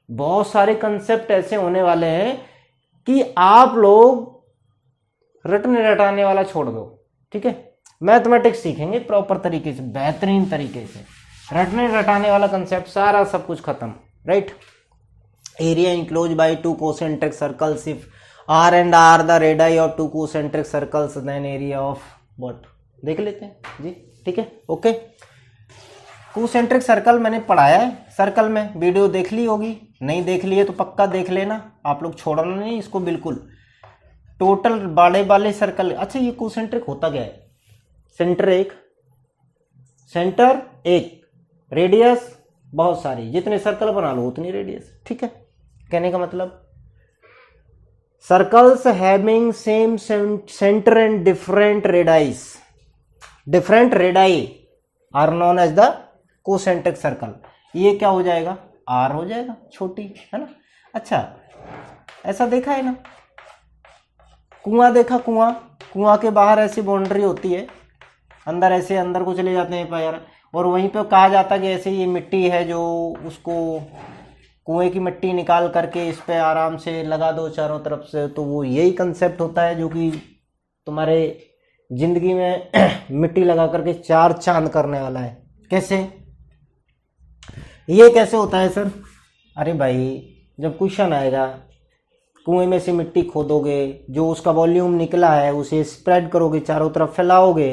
बहुत सारे कंसेप्ट ऐसे होने वाले हैं कि आप लोग रटने रटाने वाला छोड़ दो, ठीक है। मैथमेटिक्स सीखेंगे प्रॉपर तरीके से, बेहतरीन तरीके से, रटने रटाने वाला कंसेप्ट सारा सब कुछ खत्म, right. Area enclose by 2 concentric circles, if r and r the radii of 2 concentric circles, then area of what, देख लेते हैं जी, ठीक है, ओके। concentric सर्कल मैंने पढ़ाया है, सर्कल में वीडियो देख ली होगी, नहीं देख ली है तो पक्का देख लेना, आप लोग छोड़ना नहीं इसको बिल्कुल। टोटल बड़े वाले सर्कल, अच्छा ये concentric होता क्या है, सेंटर एक, सेंटर एक, रेडियस बहुत सारी, जितने सर्कल बना लो उतनी रेडियस, ठीक है। कहने का मतलब circles having same centre and different radius, different radii are known as the concentric circle. ये क्या हो जाएगा, आर हो जाएगा, छोटी, है ना। अच्छा, ऐसा देखा है ना, कुआं देखा, कुआं के बाहर ऐसी बाउंड्री होती है, अंदर ऐसे अंदर को चले जाते हैं पैर, और वहीं पे कहा जाता है कि ऐसे ये मिट्टी है जो उसको कुएं की मिट्टी निकाल करके इस पे आराम से लगा दो चारों तरफ से। तो वो यही कंसेप्ट होता है जो कि तुम्हारे जिंदगी में मिट्टी लगा करके 4 चांद करने वाला है। कैसे, ये कैसे होता है सर? अरे भाई, जब क्वेश्चन आएगा, कुएं में से मिट्टी खोदोगे, जो उसका वॉल्यूम निकला है उसे स्प्रेड करोगे, चारों तरफ फैलाओगे,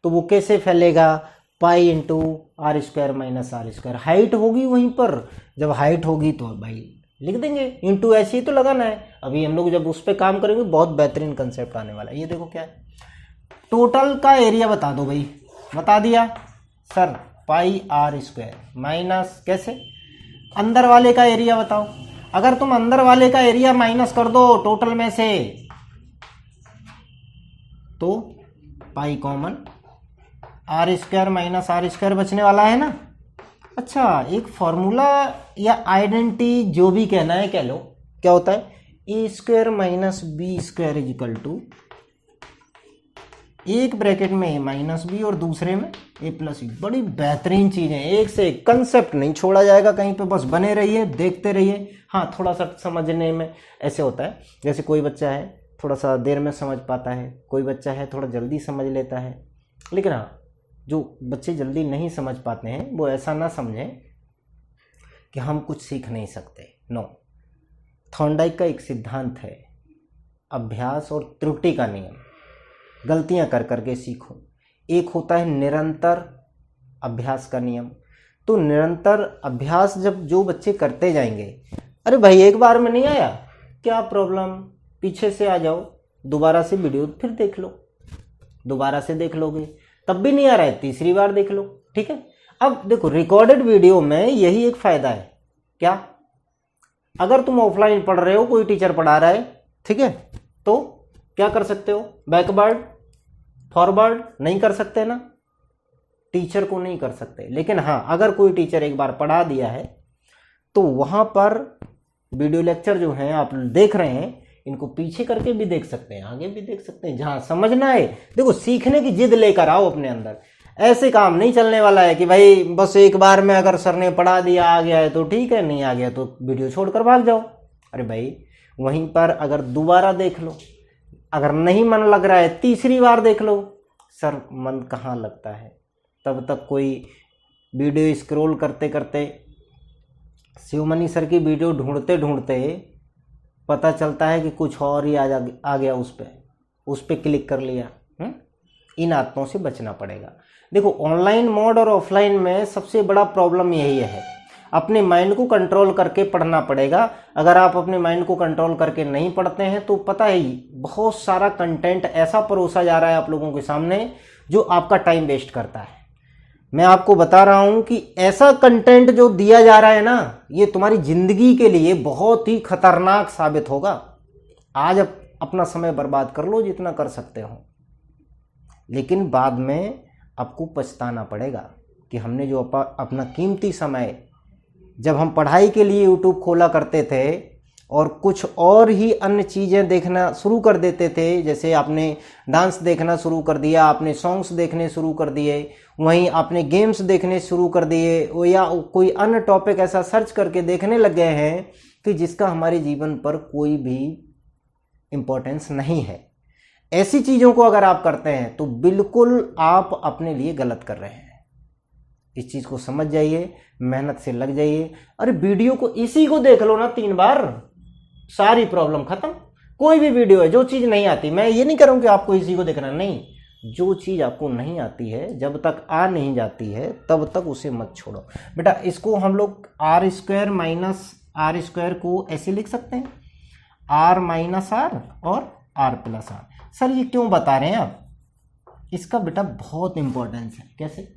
तो वो कैसे फैलेगा, pi into R square minus R square. Height होगी वहीं पर, जब हाइट होगी तो भाई लिख देंगे, इंटू ऐसे ही तो लगाना है। अभी हम लोग जब उस पर काम करेंगे बहुत बेहतरीन कंसेप्ट आने वाला है। ये देखो क्या है, टोटल का एरिया बता दो भाई, बता दिया sir, pi R square minus, कैसे, अंदर वाले का एरिया बताओ। अगर तुम अंदर वाले का एरिया माइनस कर दो टोटल में से तो pi common, R square minus R square बचने वाला है ना। अच्छा, एक फॉर्मूला या आइडेंटिटी जो भी कहना है कह लो, क्या होता है, A square minus B square is equal to, एक ब्रैकेट में ए माइनस बी और दूसरे में ए प्लस बी। बड़ी बेहतरीन चीज है, एक से एक कंसेप्ट नहीं छोड़ा जाएगा कहीं पे, बस बने रहिए, देखते रहिए। हाँ, थोड़ा सा समझने में ऐसे होता है, जैसे कोई बच्चा है थोड़ा सा देर में समझ पाता है, कोई बच्चा है थोड़ा जल्दी समझ लेता है। लेकिन हाँ, जो बच्चे जल्दी नहीं समझ पाते हैं वो ऐसा ना समझें कि हम कुछ सीख नहीं सकते, नो। थॉर्नडाइक का एक सिद्धांत है, अभ्यास और त्रुटि का नियम, गलतियां कर करके सीखो। एक होता है निरंतर अभ्यास का नियम। तो निरंतर अभ्यास जब जो बच्चे करते जाएंगे, अरे भाई एक बार में नहीं आया, क्या प्रॉब्लम, पीछे से आ जाओ, दोबारा से वीडियो फिर देख लो, दोबारा से देख लोगे, तब भी नहीं आ रहा है, तीसरी बार देख लो, ठीक है। अब देखो, रिकॉर्डेड वीडियो में यही एक फायदा है, क्या, अगर तुम ऑफलाइन पढ़ रहे हो, कोई टीचर पढ़ा रहा है, ठीक है, तो क्या कर सकते हो, बैकवर्ड फॉरवर्ड नहीं कर सकते ना, टीचर को नहीं कर सकते। लेकिन हाँ, अगर कोई टीचर एक बार पढ़ा दिया है तो वहां पर वीडियो लेक्चर जो है आप देख रहे हैं, इनको पीछे करके भी देख सकते हैं, आगे भी देख सकते हैं, जहां समझना है। देखो, सीखने की जिद लेकर आओ अपने अंदर, ऐसे काम नहीं चलने वाला है कि भाई बस एक बार में अगर सर ने पढ़ा दिया आ गया है तो ठीक है, नहीं आ गया तो वीडियो छोड़कर भाग जाओ। अरे भाई, वहीं पर अगर दोबारा देख लो, अगर नहीं मन लग रहा है तीसरी बार देख लो। सर मन कहाँ लगता है, तब तक कोई वीडियो स्क्रॉल करते करते, शिवमणि सर की वीडियो ढूंढते ढूंढते पता चलता है कि कुछ और ही आ गया, उस पे क्लिक कर लिया। इन आदतों से बचना पड़ेगा। देखो, ऑनलाइन मोड और ऑफलाइन में सबसे बड़ा प्रॉब्लम यही है, अपने माइंड को कंट्रोल करके पढ़ना पड़ेगा। अगर आप अपने माइंड को कंट्रोल करके नहीं पढ़ते हैं तो पता ही, बहुत सारा कंटेंट ऐसा परोसा जा रहा है आप लोगों के सामने जो आपका टाइम वेस्ट करता है। मैं आपको बता रहा हूं कि ऐसा कंटेंट जो दिया जा रहा है ना, ये तुम्हारी जिंदगी के लिए बहुत ही खतरनाक साबित होगा। आज अपना समय बर्बाद कर लो जितना कर सकते हो, लेकिन बाद में आपको पछताना पड़ेगा कि हमने जो अपना कीमती समय, जब हम पढ़ाई के लिए यूट्यूब खोला करते थे और कुछ और ही अन्य चीज़ें देखना शुरू कर देते थे, जैसे आपने डांस देखना शुरू कर दिया, आपने सॉन्ग्स देखने शुरू कर दिए, वहीं आपने गेम्स देखने शुरू कर दिए, या कोई अन्य टॉपिक ऐसा सर्च करके देखने लग गए हैं कि जिसका हमारे जीवन पर कोई भी इम्पोर्टेंस नहीं है। ऐसी चीज़ों को अगर आप करते हैं तो बिल्कुल आप अपने लिए गलत कर रहे हैं। इस चीज़ को समझ जाइए, मेहनत से लग जाइए। अरे वीडियो को इसी को देख लो ना 3 बार, सारी प्रॉब्लम खत्म। कोई भी वीडियो है, जो चीज़ नहीं आती, मैं ये नहीं कर रहा हूं कि आपको इसी को देखना, नहीं, जो चीज़ आपको नहीं आती है, जब तक आ नहीं जाती है तब तक उसे मत छोड़ो। बेटा, इसको हम लोग R square minus R square को ऐसे लिख सकते हैं, आर माइनस आर और आर प्लस आर। सर ये क्यों बता रहे हैं आप? इसका बेटा बहुत इंपॉर्टेंस है। कैसे?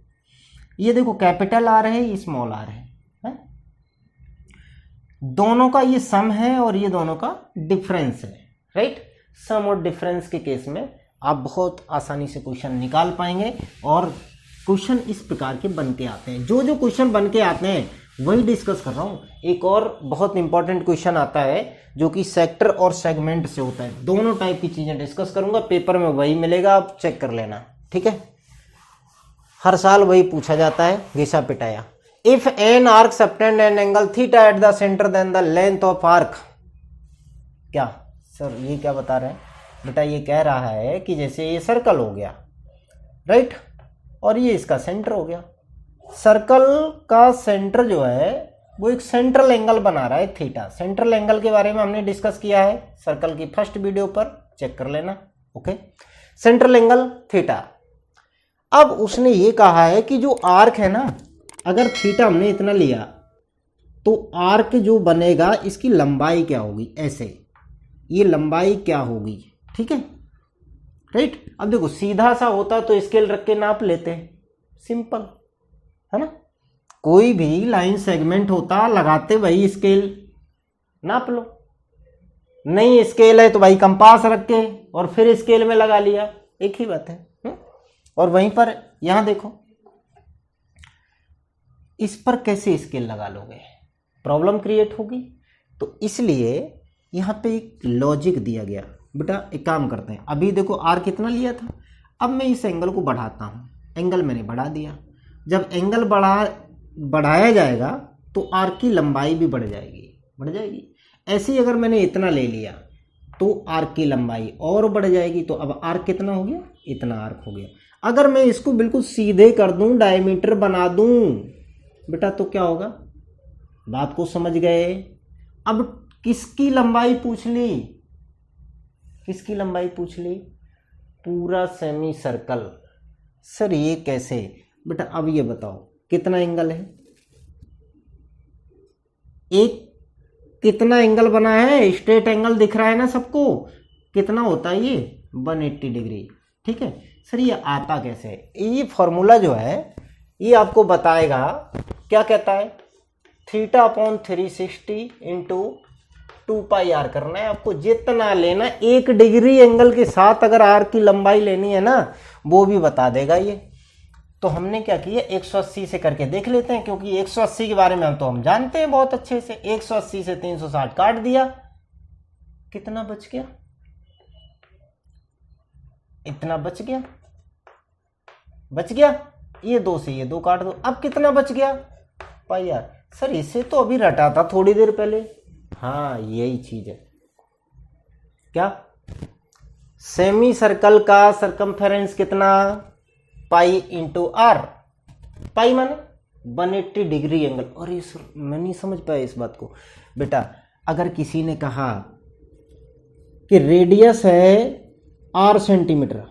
ये देखो, कैपिटल आर है, ये स्मॉल आर है, दोनों का ये सम है और ये दोनों का डिफरेंस है, राइट। सम और डिफरेंस के केस में आप बहुत आसानी से क्वेश्चन निकाल पाएंगे। और क्वेश्चन इस प्रकार के बन के आते हैं, जो क्वेश्चन बन के आते हैं वही डिस्कस कर रहा हूँ। एक और बहुत इंपॉर्टेंट क्वेश्चन आता है जो कि सेक्टर और सेगमेंट से होता है, दोनों टाइप की चीजें डिस्कस करूंगा। पेपर में वही मिलेगा, आप चेक कर लेना, ठीक है। हर साल वही पूछा जाता है, घिसा पिटाया। If an arc subtend an angle theta at the centre then the length of arc. क्या सर ये क्या बता रहे हैं बेटा? ये कह रहा है कि जैसे ये सर्कल हो गया, राइट, और ये इसका सेंटर हो गया। सर्कल का सेंटर जो है वो एक सेंट्रल एंगल बना रहा है थीटा। सेंट्रल एंगल के बारे में हमने डिस्कस किया है सर्कल की फर्स्ट वीडियो पर, चेक कर लेना, ओके। Central angle theta. अब उसने ये कहा है कि जो आर्क है ना, अगर थीटा हमने इतना लिया तो आर्क जो बनेगा इसकी लंबाई क्या होगी, ऐसे ये लंबाई क्या होगी, ठीक है, राइट। अब देखो सीधा सा होता तो स्केल रख के नाप लेते, सिंपल है ना। कोई भी लाइन सेगमेंट होता लगाते वही स्केल, नाप लो। नहीं स्केल है तो भाई कंपास रख के और फिर स्केल में लगा लिया, एक ही बात है। और वहीं पर यहां देखो, इस पर कैसे स्केल लगा लोगे, प्रॉब्लम क्रिएट होगी। तो इसलिए यहां पे एक लॉजिक दिया गया। बेटा एक काम करते हैं, अभी देखो आर कितना लिया था, अब मैं इस एंगल को बढ़ाता हूं, एंगल मैंने बढ़ा दिया। जब एंगल बढ़ाया जाएगा तो आर की लंबाई भी बढ़ जाएगी। ऐसे ही अगर मैंने इतना ले लिया तो आर्क की लंबाई और बढ़ जाएगी। तो अब आर्क कितना हो गया, इतना आर्क हो गया। अगर मैं इसको बिल्कुल सीधे कर दूं, डायमीटर बना दूं बेटा, तो क्या होगा, बात को समझ गए। अब किसकी लंबाई पूछ ली, किसकी लंबाई पूछ ली, पूरा सेमी सर्कल। सर ये कैसे बेटा? अब ये बताओ कितना एंगल है, एक कितना एंगल बना है, स्ट्रेट एंगल दिख रहा है ना सबको, कितना होता है ये 180 डिग्री, ठीक है। सर ये आता कैसे है? ये फॉर्मूला जो है ये आपको बताएगा, क्या कहता है, थीटा अपॉन 360 इंटू 2πr करना है आपको, जितना लेना। 1 डिग्री एंगल के साथ अगर आर की लंबाई लेनी है ना, वो भी बता देगा ये। तो हमने क्या किया, 180 से करके देख लेते हैं, क्योंकि 180 के बारे में हम जानते हैं बहुत अच्छे से। 180 से 360 काट दिया, कितना बच गया, इतना बच गया। ये 2 से ये 2 काट दो, अब कितना बच गया, पाई आर। सर इसे तो अभी रटा था थोड़ी देर पहले। हाँ यही चीज है, क्या, सेमी सर्कल का सरकमफेरेंस कितना, पाई इंटू आर। पाई माने 180 डिग्री एंगल। और ये सर मैं नहीं समझ पाया इस बात को। बेटा अगर किसी ने कहा कि रेडियस है r सेंटीमीटर,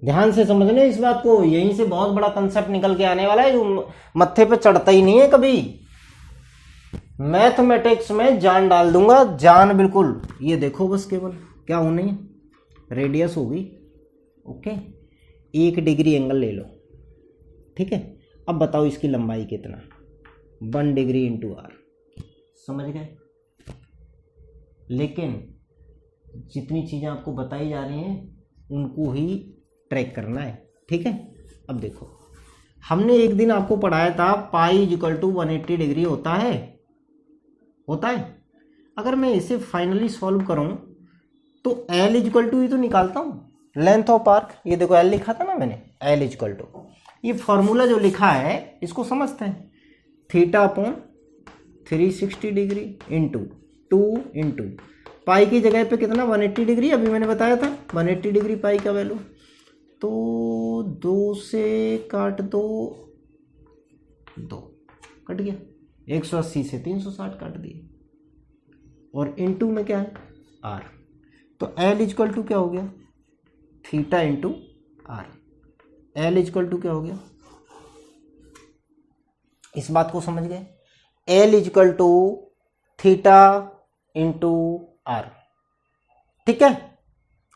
ध्यान से समझना इस बात को, यहीं से बहुत बड़ा कंसेप्ट निकल के आने वाला है जो मत्थे पे चढ़ता ही नहीं है कभी। मैथमेटिक्स में जान डाल दूंगा, जान बिल्कुल। ये देखो बस केवल क्या होनी है, रेडियस होगी, ओके, 1 डिग्री एंगल ले लो, ठीक है। अब बताओ इसकी लंबाई कितना, 1 डिग्री इंटू आर, समझ गए। लेकिन जितनी चीजें आपको बताई जा रही हैं उनको ही ट्रैक करना है, ठीक है। अब देखो हमने एक दिन आपको पढ़ाया था पाई इक्वल टू 180 डिग्री होता है। अगर मैं इसे फाइनली सॉल्व करूं तो L इक्वल टू ही तो निकालता हूं, लेंथ ऑफ आर्क। ये देखो L लिखा था ना मैंने, L इक्वल टू, ये फॉर्मूला जो लिखा है इसको समझते हैं, theta upon 360 degree into 2 into pi की जगह पे कितना, 180 डिग्री, अभी मैंने बताया था 180 डिग्री पाई का वैल्यू। तो 2 से काट दो, 2 कट गया, 180 से 360 काट दिए, और इनटू में क्या है, आर। तो L इक्वल टू क्या हो गया, theta into R. L equal to क्या हो गया, इस बात को समझ गए, L equal to theta into R, ठीक है।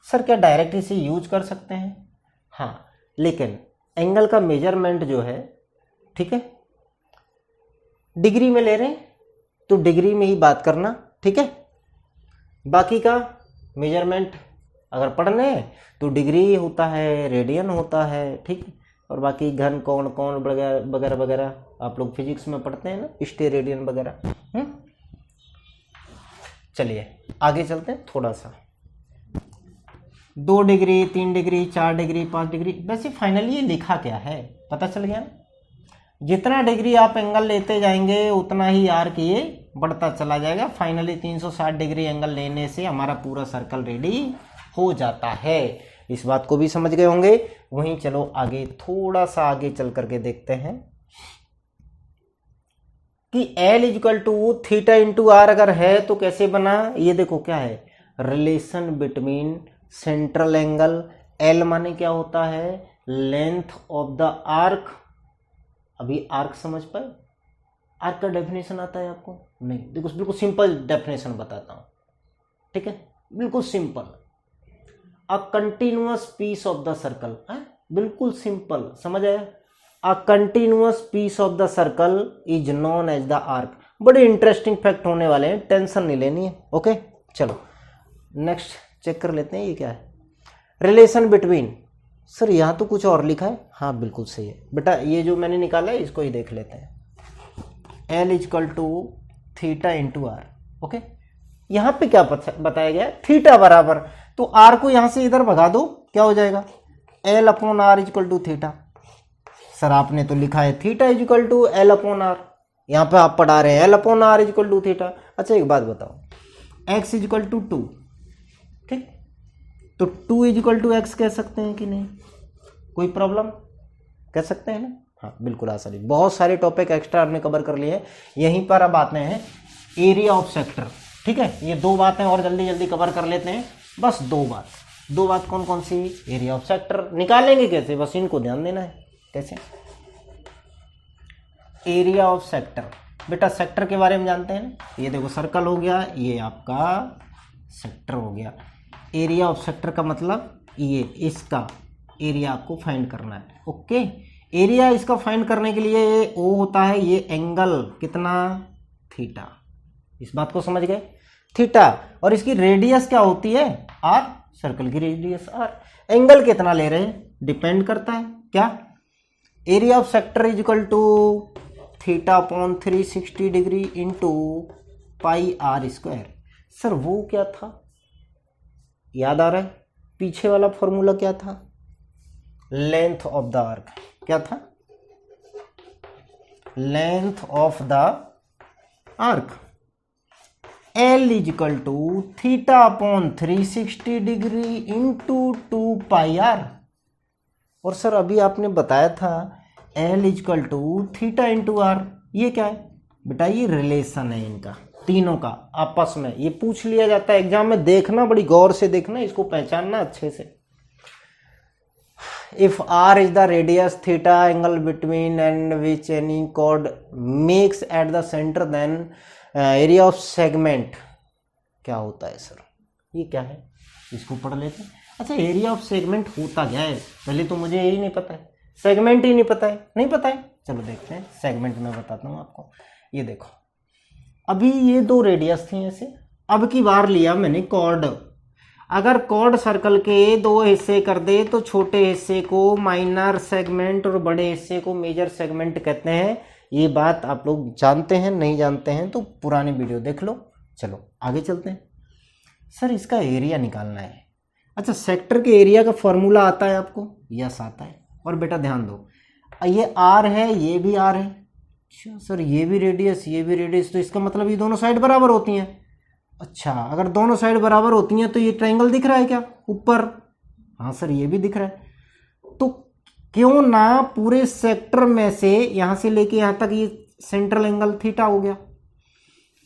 सर क्या डायरेक्ट इसे यूज कर सकते हैं, हाँ, लेकिन एंगल का मेजरमेंट जो है, ठीक है, डिग्री में ले रहे हैं तो डिग्री में ही बात करना, ठीक है। बाकी का मेजरमेंट अगर पढ़ने तो डिग्री होता है, रेडियन होता है, ठीक। और बाकी घन कोण कोण वगैरह वगैरह आप लोग फिजिक्स में पढ़ते हैं ना, स्टेरेडियन वगैरह। चलिए आगे चलते हैं थोड़ा सा। 2 डिग्री, 3 डिग्री, 4 डिग्री, 5 डिग्री, वैसे फाइनली ये लिखा क्या है पता चल गया ना। जितना डिग्री आप एंगल लेते जाएंगे उतना ही आर्क ये बढ़ता चला जाएगा। फाइनली 360 डिग्री एंगल लेने से हमारा पूरा सर्कल रेडी हो जाता है। इस बात को भी समझ गए होंगे। वहीं चलो आगे थोड़ा सा आगे चल करके देखते हैं कि L equal to theta into R अगर है तो कैसे बना। ये देखो क्या है, relation between central angle. L माने क्या होता है, लेंथ ऑफ द आर्क। अभी आर्क समझ पाए, आर्क का डेफिनेशन आता है आपको? नहीं, देखो बिल्कुल सिंपल डेफिनेशन बताता हूं, ठीक है, बिल्कुल simple. A continuous piece of the circle, बिल्कुल सिंपल, समझ आया। A continuous piece of the circle is known as the arc. बड़े इंटरेस्टिंग फैक्ट होने वाले हैं, टेंशन नहीं लेनी है। ओके चलो नेक्स्ट चेक कर लेते हैं ये क्या है। रिलेशन बिटवीन, सर यहाँ तो कुछ और लिखा है। हाँ बिल्कुल सही है बेटा, ये जो मैंने निकाला है इसको ही देख लेते हैं। L equal to theta into R. Okay, यहाँ पे क्या बताया गया, थीटा बराबर, तो आर को यहां से इधर भगा दो, क्या हो जाएगा, L upon R equal to theta. Sir आपने तो लिखा है theta equal to L upon R, यहाँ पे आप पढ़ा रहे हैं L upon R equal to theta. अच्छा एक बात बताओ, x इक्वल टू 2, ठीक, तो 2 इक्वल टू एक्स कह सकते हैं कि नहीं, कोई प्रॉब्लम, कह सकते हैं ना। हाँ बिल्कुल आसानी, बहुत सारे टॉपिक एक्स्ट्रा आपने कवर कर लिए हैं। यहीं पर अब आते हैं एरिया ऑफ सेक्टर, ठीक है। ये 2 बातें और जल्दी जल्दी कवर कर लेते हैं, बस 2 बात कौन कौन सी। एरिया ऑफ सेक्टर निकालेंगे कैसे, बस इनको ध्यान देना है कैसे। एरिया ऑफ सेक्टर, बेटा सेक्टर के बारे में जानते हैं, ये देखो सर्कल हो गया, ये आपका सेक्टर हो गया। एरिया ऑफ सेक्टर का मतलब ये इसका एरिया आपको फाइंड करना है। ओके, एरिया इसका फाइंड करने के लिए ओ होता है ये एंगल कितना, थीटा। इस बात को समझ गए, थीटा। और इसकी रेडियस क्या होती है, आर, सर्कल की रेडियस आर। एंगल कितना ले रहे हैं डिपेंड करता है क्या, area of sector is equal to theta upon 360 degree into pi R square. Sir वो क्या था, याद आ रहा है, पीछे वाला फॉर्मूला क्या था, लेंथ ऑफ द आर्क, क्या था, length of the arc. L is equal to theta upon 360 degree into 2 pi R. और सर अभी आपने बताया था L is equal to theta into R, ये क्या है बेटा, ये रिलेशन है इनका तीनों का आपस में। ये पूछ लिया जाता है एग्जाम में, देखना बड़ी गौर से देखना, इसको पहचानना अच्छे से। If r is the radius theta angle between and which any chord makes at the center then area of segment क्या होता है सर, ये क्या है, इसको पढ़ लेते हैं। अच्छा एरिया ऑफ सेगमेंट होता क्या है, पहले तो मुझे यही नहीं पता है, सेगमेंट ही नहीं पता है, नहीं पता है। चलो देखते हैं, सेगमेंट में बताता हूँ आपको। ये देखो अभी ये 2 रेडियस थी ऐसे, अब की बार लिया मैंने कॉर्ड। अगर कॉर्ड सर्कल के 2 हिस्से कर दे तो छोटे हिस्से को माइनर सेगमेंट और बड़े हिस्से को मेजर सेगमेंट कहते हैं। ये बात आप लोग जानते हैं, नहीं जानते हैं तो पुराने वीडियो देख लो। चलो आगे चलते हैं। सर इसका एरिया निकालना है। अच्छा सेक्टर के एरिया का फॉर्मूला आता है आपको, यस आता है। और बेटा ध्यान दो, ये आर है, ये भी आर है। अच्छा सर ये भी रेडियस, ये भी रेडियस, तो इसका मतलब ये दोनों साइड बराबर होती हैं। अच्छा अगर दोनों साइड बराबर होती हैं तो ये ट्रायंगल दिख रहा है क्या ऊपर, हाँ सर ये भी दिख रहा है। तो क्यों ना पूरे सेक्टर में से यहां से लेके यहां तक ये सेंट्रल एंगल थीटा हो गया,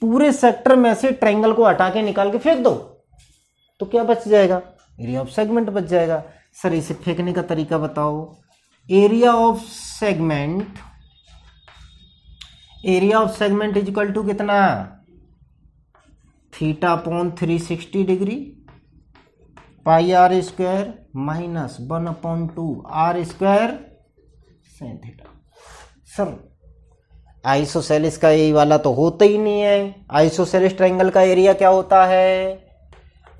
पूरे सेक्टर में से ट्रायंगल को हटा के निकाल के फेंक दो तो क्या बच जाएगा, एरिया ऑफ सेगमेंट बच जाएगा। सर इसे फेंकने का तरीका बताओ। Area of segment, area of segment is equal to कितना, theta upon 360 degree pi R square minus 1/2 R square sin theta. Sir isosceles का यही वाला तो होता ही नहीं है। आइसोसेलिस ट्रायंगल का एरिया क्या होता है,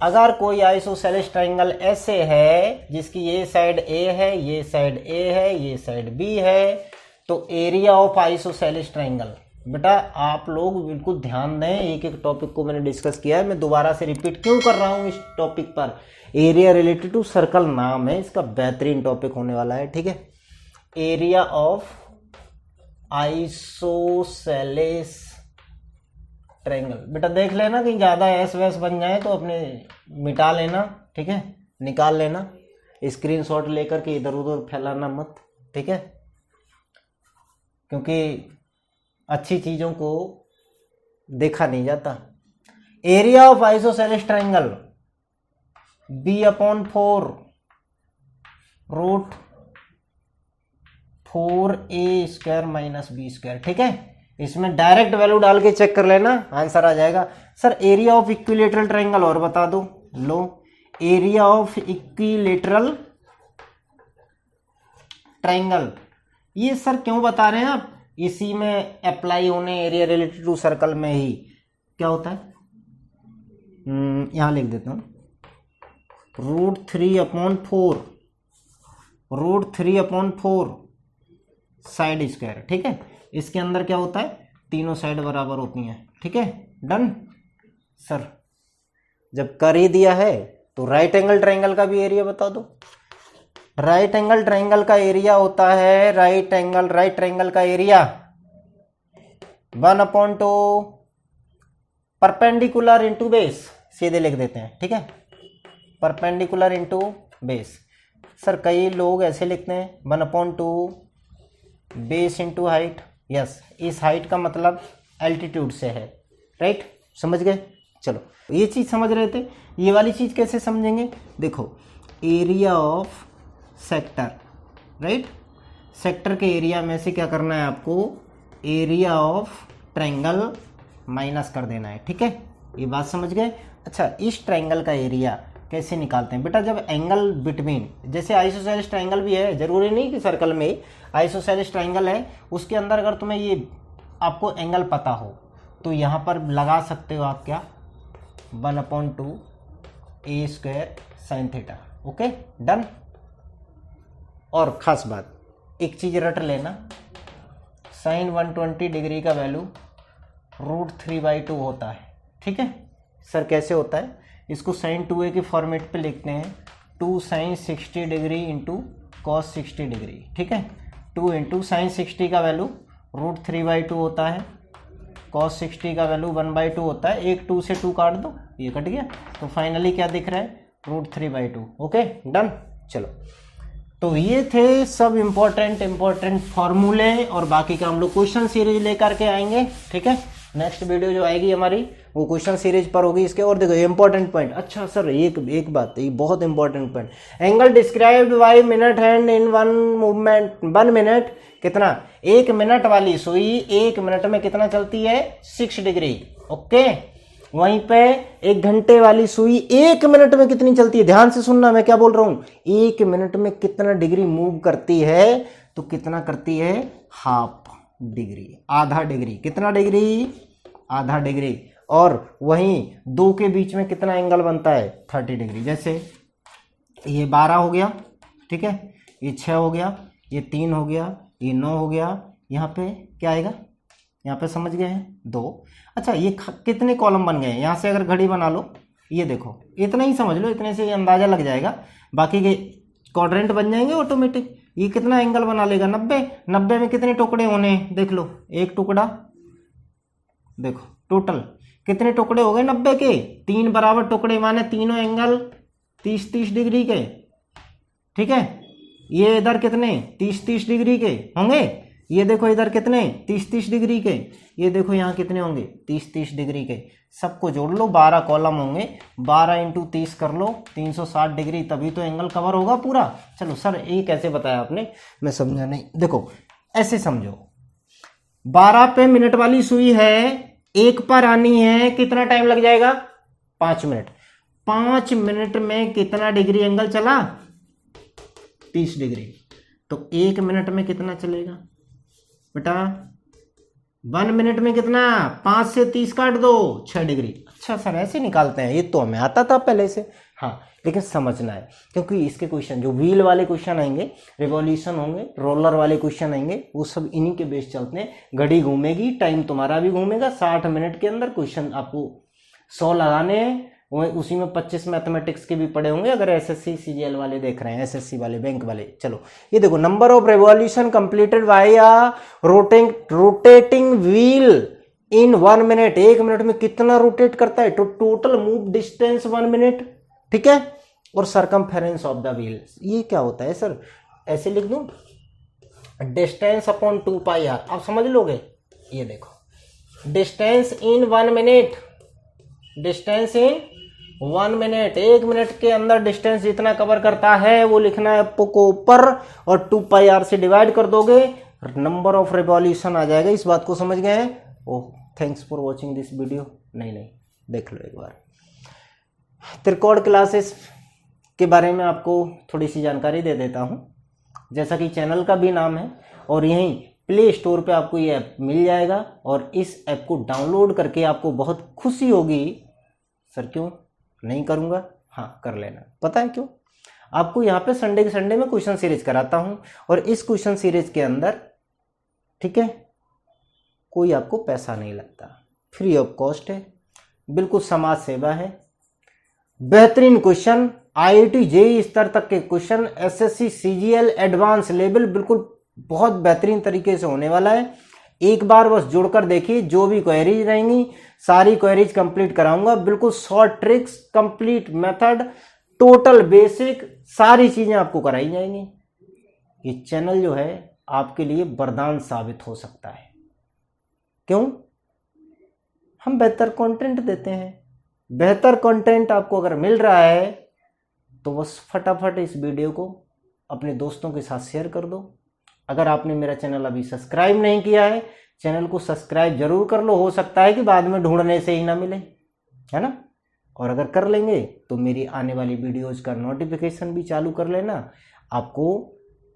अगर कोई आइसोसेलेस ट्रायंगल ऐसे है जिसकी ये साइड ए है, ये साइड ए है, ये साइड बी है, तो एरिया ऑफ आइसोसेलेस ट्रायंगल, बेटा आप लोग बिल्कुल ध्यान दें, एक एक टॉपिक को मैंने डिस्कस किया है, मैं दोबारा से रिपीट क्यों कर रहा हूं इस टॉपिक पर। एरिया रिलेटेड टू सर्कल नाम है इसका, बेहतरीन टॉपिक होने वाला है, ठीक है। एरिया ऑफ आइसोसेलेस ट्रायंगल, बेटा देख लेना कहीं ज़्यादा एस वैस बन जाए तो अपने मिटा लेना, ठीक है, निकाल लेना, स्क्रीनशॉट लेकर के इधर उधर फैलाना मत, ठीक है, क्योंकि अच्छी चीज़ों को देखा नहीं जाता। Area of isosceles triangle b/4 root 4a² - b², ठीक है। इसमें डायरेक्ट वैल्यू डाल के चेक कर लेना, आंसर आ जाएगा। Sir area of equilateral triangle और बता दो, लो एरिया ऑफ इक्विलेटरल ट्रायंगल, ये सर क्यों बता रहे हैं आप, इसी में अप्लाई होने एरिया रिलेटेड टू सर्कल में ही क्या होता है, यहां लिख देता हूं, रूट 3/4 साइड स्क्वायर, ठीक है। इसके अंदर क्या होता है, तीनों साइड बराबर होती हैं, ठीक है, डन। सर जब कर ही दिया है तो राइट एंगल ट्रायंगल का भी एरिया बता दो। राइट एंगल ट्रायंगल का एरिया होता है, राइट ट्रायंगल का एरिया 1/2 परपेंडिकुलर इंटू बेस, सीधे लिख देते हैं, ठीक है, परपेंडिकुलर इंटू बेस। सर कई लोग ऐसे लिखते हैं 1/2 बेस इंटू हाइट, यस, इस हाइट का मतलब एल्टीट्यूड से है, राइट, समझ गए। चलो ये चीज़ समझ रहे थे, ये वाली चीज़ कैसे समझेंगे, देखो area of sector, right, sector के एरिया में से क्या करना है आपको, एरिया ऑफ ट्रायंगल माइनस कर देना है, ठीक है, ये बात समझ गए। अच्छा इस ट्रायंगल का एरिया कैसे निकालते हैं बेटा, जब एंगल बिटवीन, जैसे आइसोसेलेस ट्रायंगल भी है, जरूरी नहीं कि सर्कल में आइसोसेलेस ट्रायंगल है, उसके अंदर अगर तुम्हें ये आपको एंगल पता हो तो यहाँ पर लगा सकते हो आप क्या, 1/2 a² sin θ, ओके डन। और खास बात एक चीज रट लेना, sin 120 डिग्री का वैल्यू √3/2 होता है, ठीक है। सर कैसे होता है, इसको sin 2a के फॉर्मेट पे लिखते हैं, 2 sin 60 degree into cos 60 degree, ठीक है, 2 इंटू sin 60 का वैल्यू √3/2 होता है, cos 60 का वैल्यू 1/2 होता है, एक 2 से 2 काट दो, ये कट गया, तो फाइनली क्या दिख रहा है, √3/2, ओके डन। चलो तो ये थे सब इम्पोर्टेंट फॉर्मूले, और बाकी का हम लोग क्वेश्चन सीरीज लेकर के आएंगे, ठीक है। नेक्स्ट वीडियो जो आएगी हमारी वो क्वेश्चन सीरीज पर होगी इसके। और देखो इंपॉर्टेंट पॉइंट, अच्छा सर एक बात, ये बहुत important point, angle described by minute hand in 1 movement, 1 minute कितना, 1 मिनट वाली सुई 1 मिनट में कितना चलती है, 6 डिग्री, ओके। वहीं पे 1 घंटे वाली सुई 1 मिनट में कितनी चलती है, ध्यान से सुनना मैं क्या बोल रहा हूं, 1 मिनट में कितना डिग्री मूव करती है, तो कितना करती है, ½ डिग्री, आधा डिग्री, कितना डिग्री, आधा डिग्री। और वहीं 2 के बीच में कितना एंगल बनता है, 30 डिग्री। जैसे ये 12 हो गया, ठीक है, ये 6 हो गया, ये 3 हो गया, ये 9 हो गया, यहाँ पे क्या आएगा, यहाँ पे समझ गए हैं 2। अच्छा ये कितने कॉलम बन गए, यहाँ से अगर घड़ी बना लो, ये देखो इतना ही समझ लो, इतने से ये अंदाजा लग जाएगा, बाकी के क्वाड्रेंट बन जाएंगे ऑटोमेटिक। ये कितना एंगल बना लेगा, 90 में कितने टुकड़े होने, देख लो, एक टुकड़ा, देखो टोटल कितने टुकड़े हो गए 90 के, 3 बराबर टुकड़े, माने तीनों एंगल 30 डिग्री के, ठीक है। ये इधर कितने 30 डिग्री के होंगे, ये देखो इधर कितने 30 डिग्री के, ये देखो यहाँ कितने होंगे 30 डिग्री के, सबको जोड़ लो, 12 कॉलम होंगे, 12 इंटू 30 कर लो, 360 डिग्री, तभी तो एंगल कवर होगा पूरा। चलो सर ये कैसे बताया आपने, मैं समझा नहीं, देखो ऐसे समझो, 12 पे मिनट वाली सुई है, 1 पर आनी है, कितना टाइम लग जाएगा, 5 मिनट। 5 मिनट में कितना डिग्री एंगल चला, 30 डिग्री, तो 1 मिनट में कितना चलेगा बेटा, 1 मिनट में कितना, 5 से 30 काट दो, 6 डिग्री। अच्छा सर ऐसे निकालते हैं, ये तो हमें आता था पहले से। हाँ लेकिन समझना है, क्योंकि इसके क्वेश्चन जो व्हील वाले क्वेश्चन आएंगे, रिवॉल्यूशन होंगे, रोलर वाले क्वेश्चन आएंगे, वो सब इन्हीं के बेस चलते हैं। घड़ी घूमेगी, टाइम तुम्हारा भी घूमेगा, 60 मिनट के अंदर क्वेश्चन आपको 100 लगाने हैं। उसी में 25 मैथमेटिक्स के भी पड़े होंगे अगर एसएससी सीजीएल वाले देख रहे हैं, एसएससी वाले, बैंक वाले। चलो ये देखो, number of revolution completed by a rotating wheel in 1 minute, 1 minute में कितना रोटेट करता है, तो टोटल मूव डिस्टेंस 1 मिनट, ठीक है। और सरकमफेरेंस ऑफ द व्हील, ये क्या होता है सर, ऐसे लिख दूं, डिस्टेंस अपॉन 2 पाई आर, आप समझ लोगे। ये देखो, distance in 1 minute, distance in 1 minute, 1 minute के अंदर डिस्टेंस जितना कवर करता है वो लिखना है आपको ऊपर, और 2 पाई आर से डिवाइड कर दोगे, नंबर ऑफ रिवॉल्यूशन आ जाएगा। इस बात को समझ गए हैं। ओह thanks for watching this video. नहीं देख लो एक बार। त्रिकोण क्लासेस के बारे में आपको थोड़ी सी जानकारी दे देता हूं। जैसा कि चैनल का भी नाम है, और यहीं प्ले स्टोर पे आपको ये ऐप मिल जाएगा, और इस ऐप को डाउनलोड करके आपको बहुत खुशी होगी। सर क्यों नहीं करूँगा? हाँ कर लेना। पता है क्यों? आपको यहाँ पे संडे के संडे में क्वेश्चन सीरीज कराता हूँ, और इस क्वेश्चन सीरीज के अंदर, ठीक है, कोई आपको पैसा नहीं लगता, फ्री ऑफ कॉस्ट है, बिल्कुल समाज सेवा है। बेहतरीन क्वेश्चन, आईआईटी जेईई स्तर तक के question, SSC CGL advance level, बिल्कुल बहुत बेहतरीन तरीके से होने वाला है। एक बार बस जुड़कर देखिए, जो भी क्वेरीज रहेंगी सारी क्वेरीज कंप्लीट कराऊंगा, बिल्कुल short tricks, complete method, total basic, सारी चीजें आपको कराई जाएंगी। ये चैनल जो है आपके लिए वरदान साबित हो सकता है। क्यों? हम बेहतर कंटेंट देते हैं। बेहतर कंटेंट आपको अगर मिल रहा है तो बस फटाफट इस वीडियो को अपने दोस्तों के साथ शेयर कर दो। अगर आपने मेरा चैनल अभी सब्सक्राइब नहीं किया है, चैनल को सब्सक्राइब जरूर कर लो, हो सकता है कि बाद में ढूंढने से ही ना मिले, है ना। और अगर कर लेंगे तो मेरी आने वाली वीडियोज का नोटिफिकेशन भी चालू कर लेना। आपको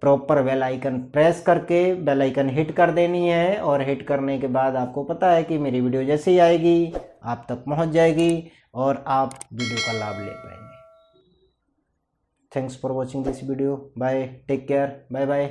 प्रॉपर बेल आइकन प्रेस करके बेल आइकन हिट कर देनी है, और हिट करने के बाद आपको पता है कि मेरी वीडियो जैसे ही आएगी आप तक पहुंच जाएगी, और आप वीडियो का लाभ ले पाएंगे। Thanks for watching this video. Bye, take care, bye bye.